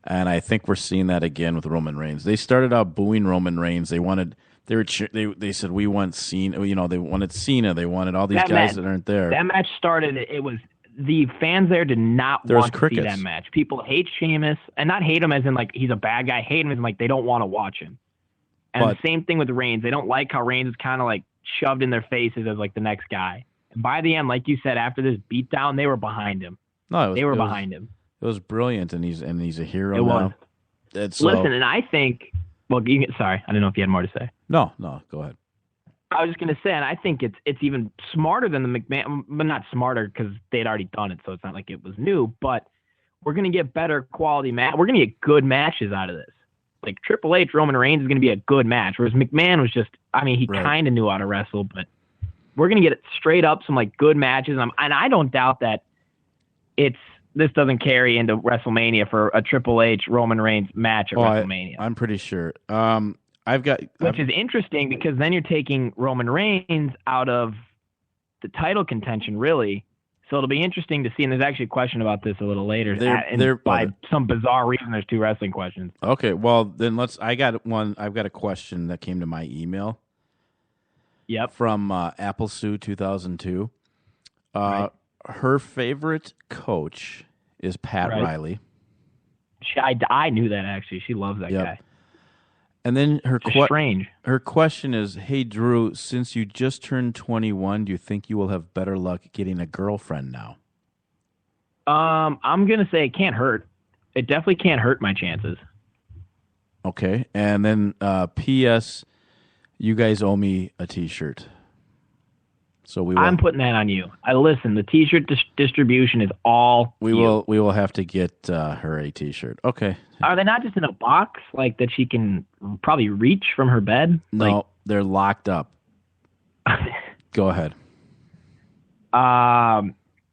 And I think we're seeing that again with Roman Reigns. They started out booing Roman Reigns. They said we want Cena. You know, they wanted Cena. They wanted all these guys that aren't there.
That match started. It was the fans there did not want to see that match. People hate Sheamus, and not hate him as in like he's a bad guy. Hate him as in like they don't want to watch him. And the same thing with Reigns. They don't like how Reigns is kind of like shoved in their faces as like the next guy. And by the end, like you said, after this beatdown, they were behind him. They were behind him.
It was brilliant, and he's a hero
it
now.
Was. Listen, and I think. Well, sorry, I didn't know if you had more to say.
No, go ahead.
I was just going to say, and I think it's even smarter than the McMahon, but not smarter because they'd already done it, so it's not like it was new. But we're going to get better quality match. We're going to get good matches out of this. Like Triple H, Roman Reigns is going to be a good match, whereas McMahon was just, I mean, he kind of knew how to wrestle, but we're going to get straight up some like good matches, and I don't doubt that this doesn't carry into WrestleMania for a Triple H Roman Reigns match at WrestleMania.
I'm pretty sure.
Which is interesting because then you're taking Roman Reigns out of the title contention, really. So it'll be interesting to see. And there's actually a question about this a little later. By some bizarre reason, there's 2 wrestling questions.
Okay, well then I've got a question that came to my email.
Yep.
From Apple Sue 2002.
Right.
Her favorite coach is Pat Riley.
I knew that actually. She loves that guy.
And then
strange.
Her question is, "Hey Drew, since you just turned 21, do you think you will have better luck getting a girlfriend now?"
I'm gonna say it can't hurt. It definitely can't hurt my chances.
Okay, and then P.S. You guys owe me a T-shirt. So I'm
putting that on you. Listen. The T-shirt distribution is all
we will have to get her a T-shirt. Okay.
Are they not just in a box like that she can probably reach from her bed?
No, they're locked up. Go ahead.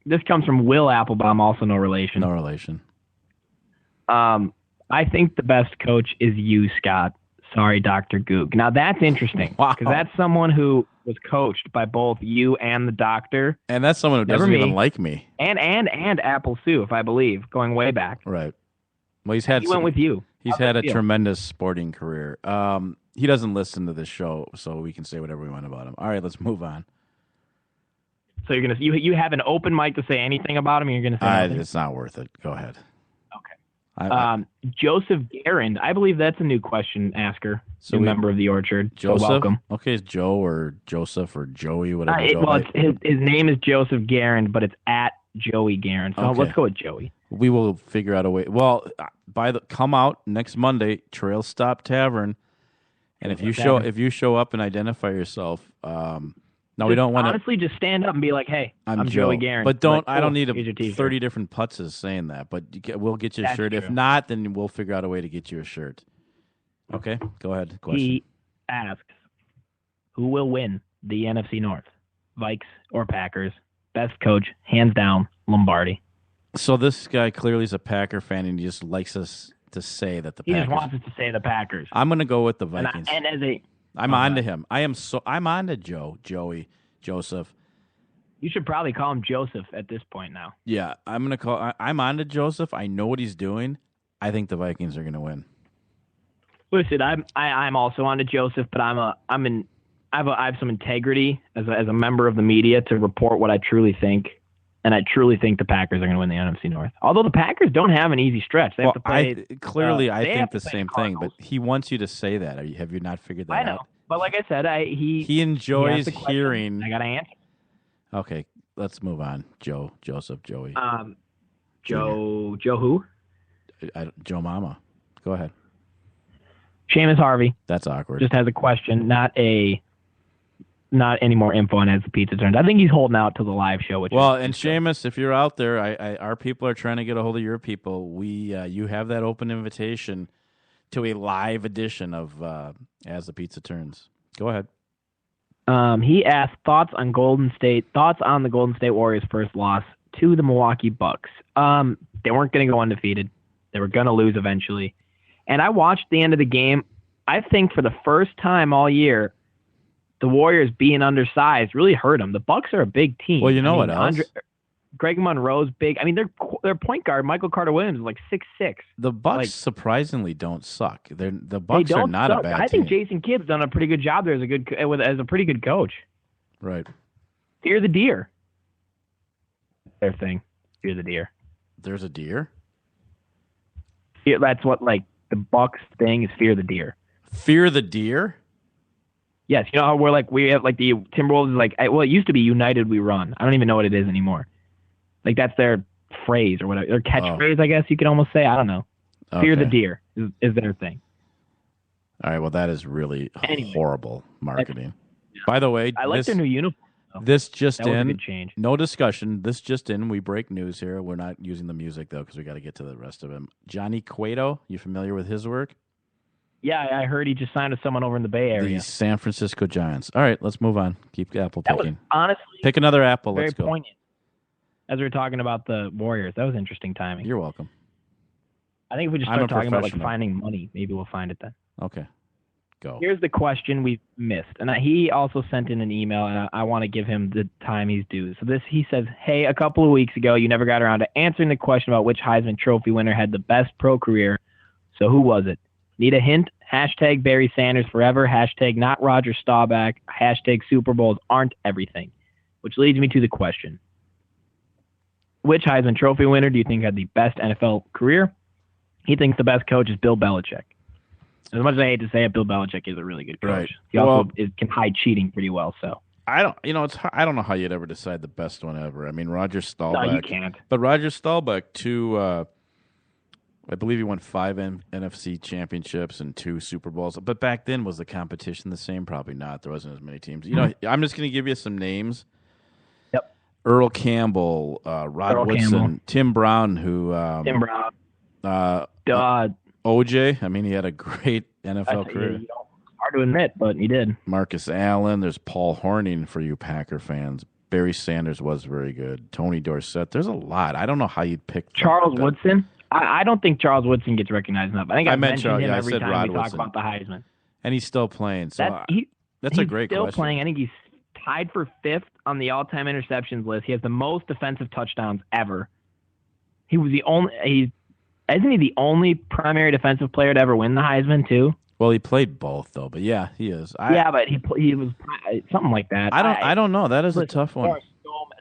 This comes from Will Applebaum, also no relation.
No relation.
I think the best coach is you, Scott. Sorry, Dr. Goog. Now that's interesting because that's someone who was coached by both you and the doctor.
And that's someone who doesn't even like me.
And Apple Sue, if I believe, going way back.
Right. Well, he
went with you.
He's had a tremendous sporting career. He doesn't listen to this show, so we can say whatever we want about him. All right, let's move on.
So you have an open mic to say anything about him? You're gonna say
it's not worth it. Go ahead.
Okay. Joseph Garand, I believe that's a new question asker. So member of the Orchard.
Joseph,
so welcome.
Okay, it's Joe or Joseph or Joey, whatever.
His name is Joseph Garand, but it's at Joey Garand. So let's go with Joey.
We will figure out a way. Well, come out next Monday, Trail Stop Tavern, and if you show up and identify yourself, we don't want to
honestly just stand up and be like, "Hey, I'm Joey Garand."
But I don't need 30 different putzes saying that. But we'll get you a shirt.
True.
If not, then we'll figure out a way to get you a shirt. Okay, go ahead. Question.
He asks, "Who will win the NFC North, Vikes or Packers? Best coach, hands down, Lombardi."
So this guy clearly is a Packer fan, and he just likes us to say that the Packers.
He just wants us to say the Packers.
I'm going to go with the Vikings.
I'm
on to him. I'm on to Joey, Joseph.
You should probably call him Joseph at this point now.
Yeah, I'm on to Joseph. I know what he's doing. I think the Vikings are going to win.
Listen, I'm also on to Joseph, but I have some integrity as a member of the media to report what I truly think. And I truly think the Packers are going to win the NFC North. Although the Packers don't have an easy stretch. They have to play.
I think the same thing, but he wants you to say that. Have you not figured that out?
I know. But like I said,
he enjoys hearing.
I got to answer.
Okay, let's move on. Joseph, Joey.
Joe who?
Joe Mama. Go ahead.
Seamus Harvey.
That's awkward.
Just has a question, not any more info on as the pizza turns. I think he's holding out to the live show.
And Seamus, if you're out there, our people are trying to get a hold of your people. You have that open invitation to a live edition of As the Pizza Turns. Go ahead.
He asked thoughts on the Golden State Warriors' first loss to the Milwaukee Bucks. They weren't going to go undefeated. They were going to lose eventually. And I watched the end of the game. I think for the first time all year, the Warriors being undersized really hurt them. The Bucks are a big team.
Well, you know what else?
Greg Monroe's big. I mean, their point guard, Michael Carter-Williams, is like 6'6".
The Bucks surprisingly don't suck. The Bucks are not a bad team.
I think Jason Kidd's done a pretty good job there as a pretty good coach.
Right.
Fear the deer. Their thing. Fear the deer.
There's a deer?
That's what the Bucks thing is, fear the deer.
Fear the deer?
Yes, you know how we have the Timberwolves is it used to be United We Run. I don't even know what it is anymore. That's their phrase or whatever. Their catchphrase, I guess you could almost say. I don't know. Okay. Fear the deer is their thing.
All right, well, that is really horrible marketing. By the way,
I like their new uniform.
This just
that
in.
Was a good change.
No discussion. This just in. We break news here. We're not using the music, though, because we got to get to the rest of him. Johnny Cueto, you familiar with his work?
Yeah, I heard he just signed with someone over in the Bay Area.
The San Francisco Giants. All right, let's move on. Keep apple picking.
That was honestly
pick another apple.
Very
let's go.
Poignant. As we were talking about the Warriors, that was interesting timing.
You're welcome.
I think if we just start talking about finding money, maybe we'll find it then.
Okay. Go.
Here's the question we missed. And he also sent in an email, and I want to give him the time he's due. So he says, hey, a couple of weeks ago, you never got around to answering the question about which Heisman Trophy winner had the best pro career. So who was it? Need a hint? Hashtag Barry Sanders forever. Hashtag not Roger Staubach. Hashtag Super Bowls aren't everything. Which leads me to the question. Which Heisman Trophy winner do you think had the best NFL career? He thinks the best coach is Bill Belichick. As much as I hate to say it, Bill Belichick is a really good coach.
Right.
He also can hide cheating pretty well. So
I don't know how you'd ever decide the best one ever. I mean, Roger Staubach.
No, you can't.
But Roger Staubach, I believe he won 5 NFC championships and 2 Super Bowls. But back then, was the competition the same? Probably not. There wasn't as many teams. I'm just going to give you some names.
Yep.
Earl Campbell, Rod Woodson, Tim Brown,
Tim Brown.
OJ. I mean, he had a great NFL career.
Hard to admit, but he did.
Marcus Allen. There's Paul Hornung for you Packer fans. Barry Sanders was very good. Tony Dorsett. There's a lot. I don't know how you'd pick
Charles Woodson. I don't think Charles Woodson gets recognized enough. I think I mentioned him every time
Rod
we
Woodson.
talk about the Heisman.
And he's still playing. So that's a great question. He's still playing.
I think he's tied for 5th on the all-time interceptions list. He has the most defensive touchdowns ever. Isn't he the only primary defensive player to ever win the Heisman too?
Well, he played both though, but yeah, he is.
But he was something like that.
I don't know. That is a tough one.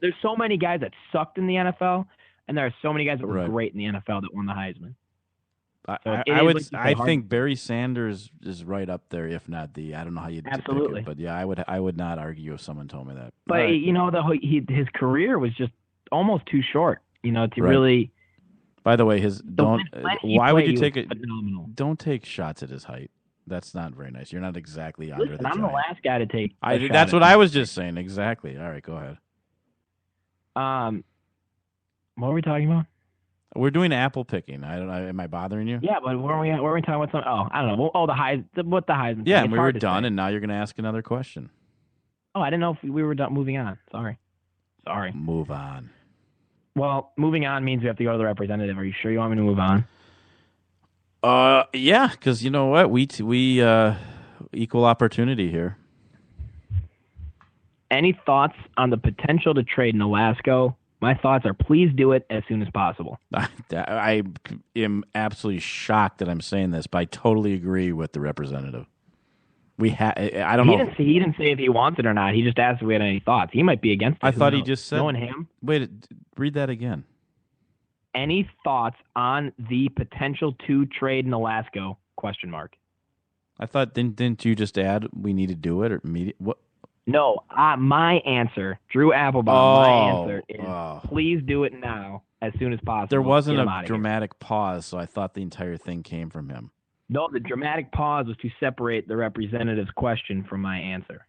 There's so many guys that sucked in the NFL, and there are so many guys that were great in the NFL that won the Heisman.
I think Barry Sanders is right up there, if not the. I don't know how you'd
absolutely,
pick it, but I would not argue if someone told me that.
But his career was just almost too short, to really.
By the way, why would you take it? Don't take shots at his height. That's not very nice. You're not exactly under the giant.
I'm the last guy to take.
That's what I was just saying. Exactly. All right, go ahead.
What were we talking about?
We're doing apple picking. I don't know. Am I bothering you?
Yeah, but were we talking about something? Oh, I don't know. The Heisman.
Yeah, and we were done, and now you're going to ask another question.
Oh, I didn't know if we were done. Moving on. Sorry.
Move on.
Well, moving on means we have to go to the representative. Are you sure you want me to move on?
Yeah, because you know what? We equal opportunity here.
Any thoughts on the potential to trade Nolasco? My thoughts are please do it as soon as possible.
I am absolutely shocked that I'm saying this, but I totally agree with the representative. I don't know.
He didn't say if he wants it or not. He just asked if we had any thoughts. He might be against it.
I thought he just said.
Knowing him.
Wait, read that again.
Any thoughts on the potential to trade Nolasco? ?
I thought didn't you just add we need to do it or what?
No, my answer, Drew Applebaum. My answer is please do it now as soon as possible.
There wasn't a dramatic pause, so I thought the entire thing came from him.
No, the dramatic pause was to separate the representative's question from my answer.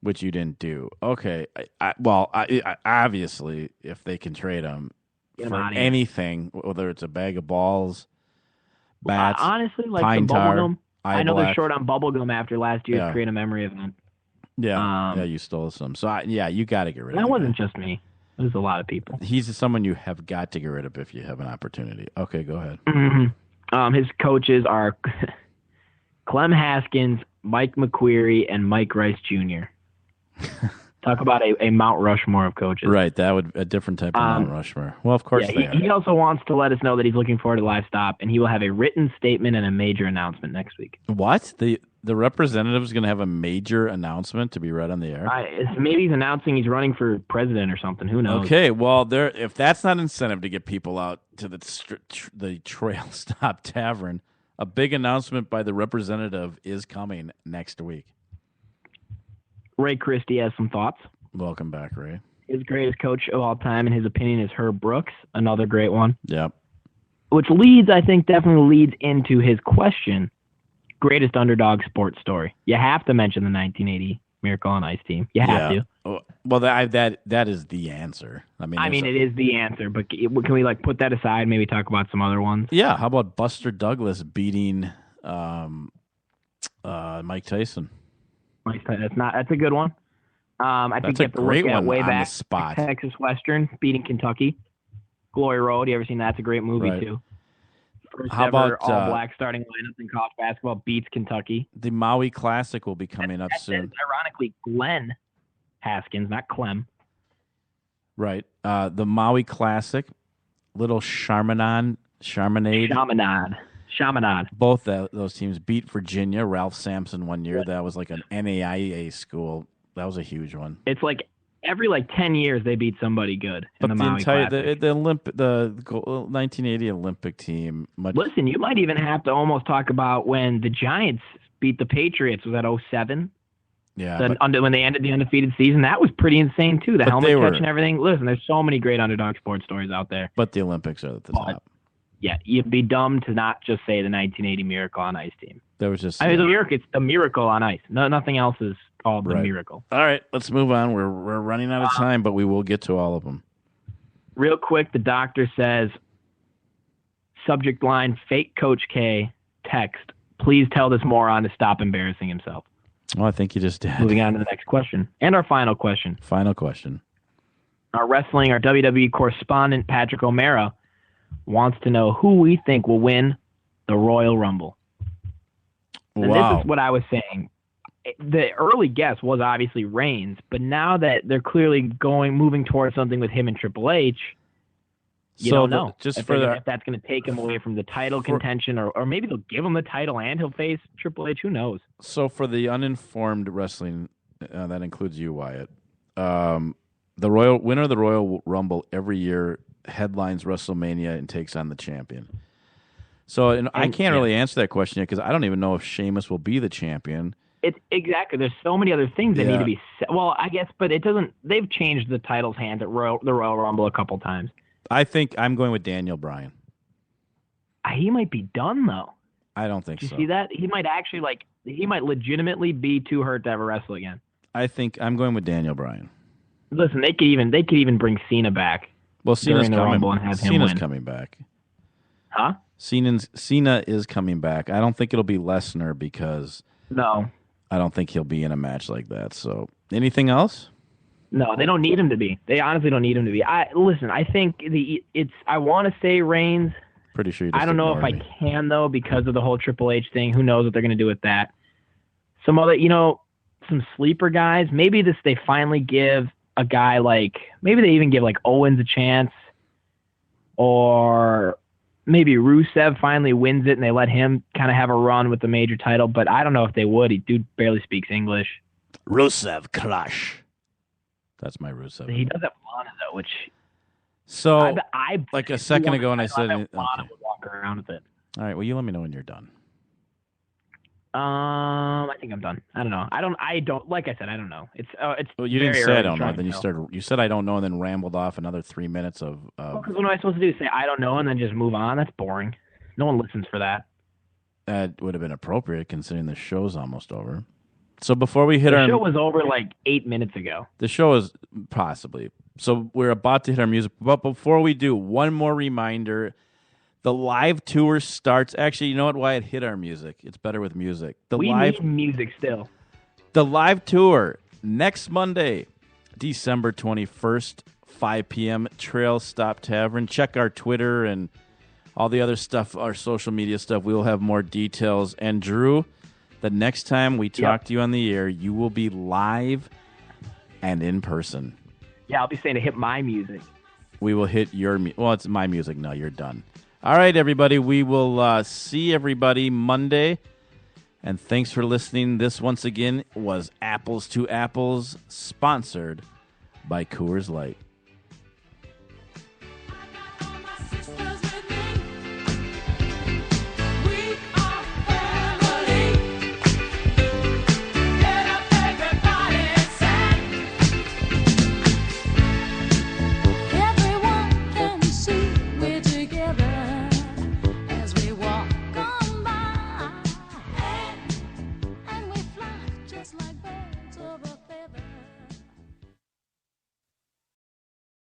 Which you didn't do. Okay. I obviously, if they can trade him for anything, whether it's a bag of balls, bats,
honestly, like
pine
the
tar,
bubblegum. I know
black.
they're short on bubblegum after last year's Create a Memory event.
Yeah, you stole some. So, you got to get rid of
That
him.
wasn't just me. It was a lot of people.
He's someone you have got to get rid of if you have an opportunity. Okay, go ahead.
His coaches are Clem Haskins, Mike McQueary, and Mike Rice Jr. Talk about a Mount Rushmore of coaches.
Right, that would a different type of Mount Rushmore. Well, of course they are.
He also wants to let us know that he's looking forward to live stop, and he will have a written statement and a major announcement next week.
What? The representative is going to have a major announcement to be read on the air?
Maybe he's announcing he's running for president or something. Who knows?
Okay, well, if that's not incentive to get people out to the Trail Stop Tavern, a big announcement by the representative is coming next week.
Ray Christie has some thoughts.
Welcome back, Ray.
His greatest coach of all time, in his opinion, is Herb Brooks, another great one.
Yep.
Which definitely leads into his question, greatest underdog sports story. You have to mention the 1980 Miracle on Ice team. You have to.
Well, that is the answer.
It is the answer, but can we put that aside? Maybe talk about some other ones.
Yeah. How about Buster Douglas beating Mike Tyson?
That's a good one. I think you have to look at way back.
Spot.
Texas Western beating Kentucky. Glory Road. You ever seen that? That's a great movie too. First
How
ever
about
all-black starting lineup in college basketball beats Kentucky.
The Maui Classic will be coming up soon.
Ironically, Glenn Haskins, not Clem.
Right. The Maui Classic, Little Chaminade. Both those teams beat Virginia. Ralph Sampson one year. That was like an NAIA school. That was a huge one.
It's like every 10 years they beat somebody good in the Maui Classic.
The 1980 Olympic team.
Listen, you might even have to almost talk about when the Giants beat the Patriots. Was that 2007?
Yeah.
When they ended the undefeated season, that was pretty insane too. The helmet catch and everything. Listen, there's so many great underdog sports stories out there.
But the Olympics are at the top.
Yeah, you'd be dumb to not just say the 1980 Miracle on Ice team.
There was just
it's the Miracle on Ice. No, nothing else is called the Miracle.
All right, let's move on. We're running out of time, but we will get to all of them.
Real quick, the doctor says, subject line, fake Coach K, text, please tell this moron to stop embarrassing himself.
Well, I think you just did.
Moving on to the next question. And our final question.
Final question.
Our WWE correspondent, Patrick O'Mara, wants to know who we think will win the Royal Rumble. And this is what I was saying. The early guess was obviously Reigns, but now that they're clearly moving towards something with him and Triple H, you don't know if that's going to take him away from the title contention, or maybe they'll give him the title and he'll face Triple H. Who knows? So
for the uninformed wrestling, that includes you, Wyatt, the winner of the Royal Rumble every year headlines WrestleMania and takes on the champion. So I can't really answer that question yet because I don't even know if Sheamus will be the champion.
It's exactly. There's so many other things that need to be set. Well, I guess, but it doesn't. They've changed the title's hands at the Royal Rumble a couple times. I think I'm going with Daniel Bryan. He might be done though. I don't think so. Did you see that? He might actually he might legitimately be too hurt to ever wrestle again. I think I'm going with Daniel Bryan. Listen, they could even bring Cena back. Well, Cena's coming back. Huh? Cena is coming back. I don't think it'll be Lesnar because I don't think he'll be in a match like that. So, anything else? No, they don't need him to be. They honestly don't need him to be. I think I want to say Reigns. Pretty sure. I don't know if I can though because of the whole Triple H thing. Who knows what they're going to do with that? Some other, some sleeper guys. Maybe they finally give a guy maybe they even give Owens a chance, or maybe Rusev finally wins it and they let him kind of have a run with the major title. But I don't know if they would. Dude barely speaks English. Rusev Clash. That's my Rusev. He does have Lana though, which. So I a second ago, and I said Lana would walk around with it. All right. Well, you let me know when you're done. I think I'm done. I don't know. I don't. Like I said, I don't know. It's. Well, you didn't say I don't know. Then you started. You said I don't know, and then rambled off another 3 minutes of. Because what am I supposed to do? Say I don't know, and then just move on? That's boring. No one listens for that. That would have been appropriate considering the show's almost over. So before we hit the show was over 8 minutes ago. The show is possibly. So we're about to hit our music, but before we do, one more reminder. The live tour starts. Actually, you know what? Why it hit our music? It's better with music. We need music still. The live tour
next Monday, December 21st, 5 p.m., Trail Stop Tavern. Check our Twitter and all the other stuff, our social media stuff. We will have more details. And Drew, the next time we talk to you on the air, you will be live and in person.
Yeah, I'll be saying to hit my music.
We will hit your well, it's my music. No, you're done. All right, everybody. We will see everybody Monday. And thanks for listening. This, once again, was Apples to Apples, sponsored by Coors Light.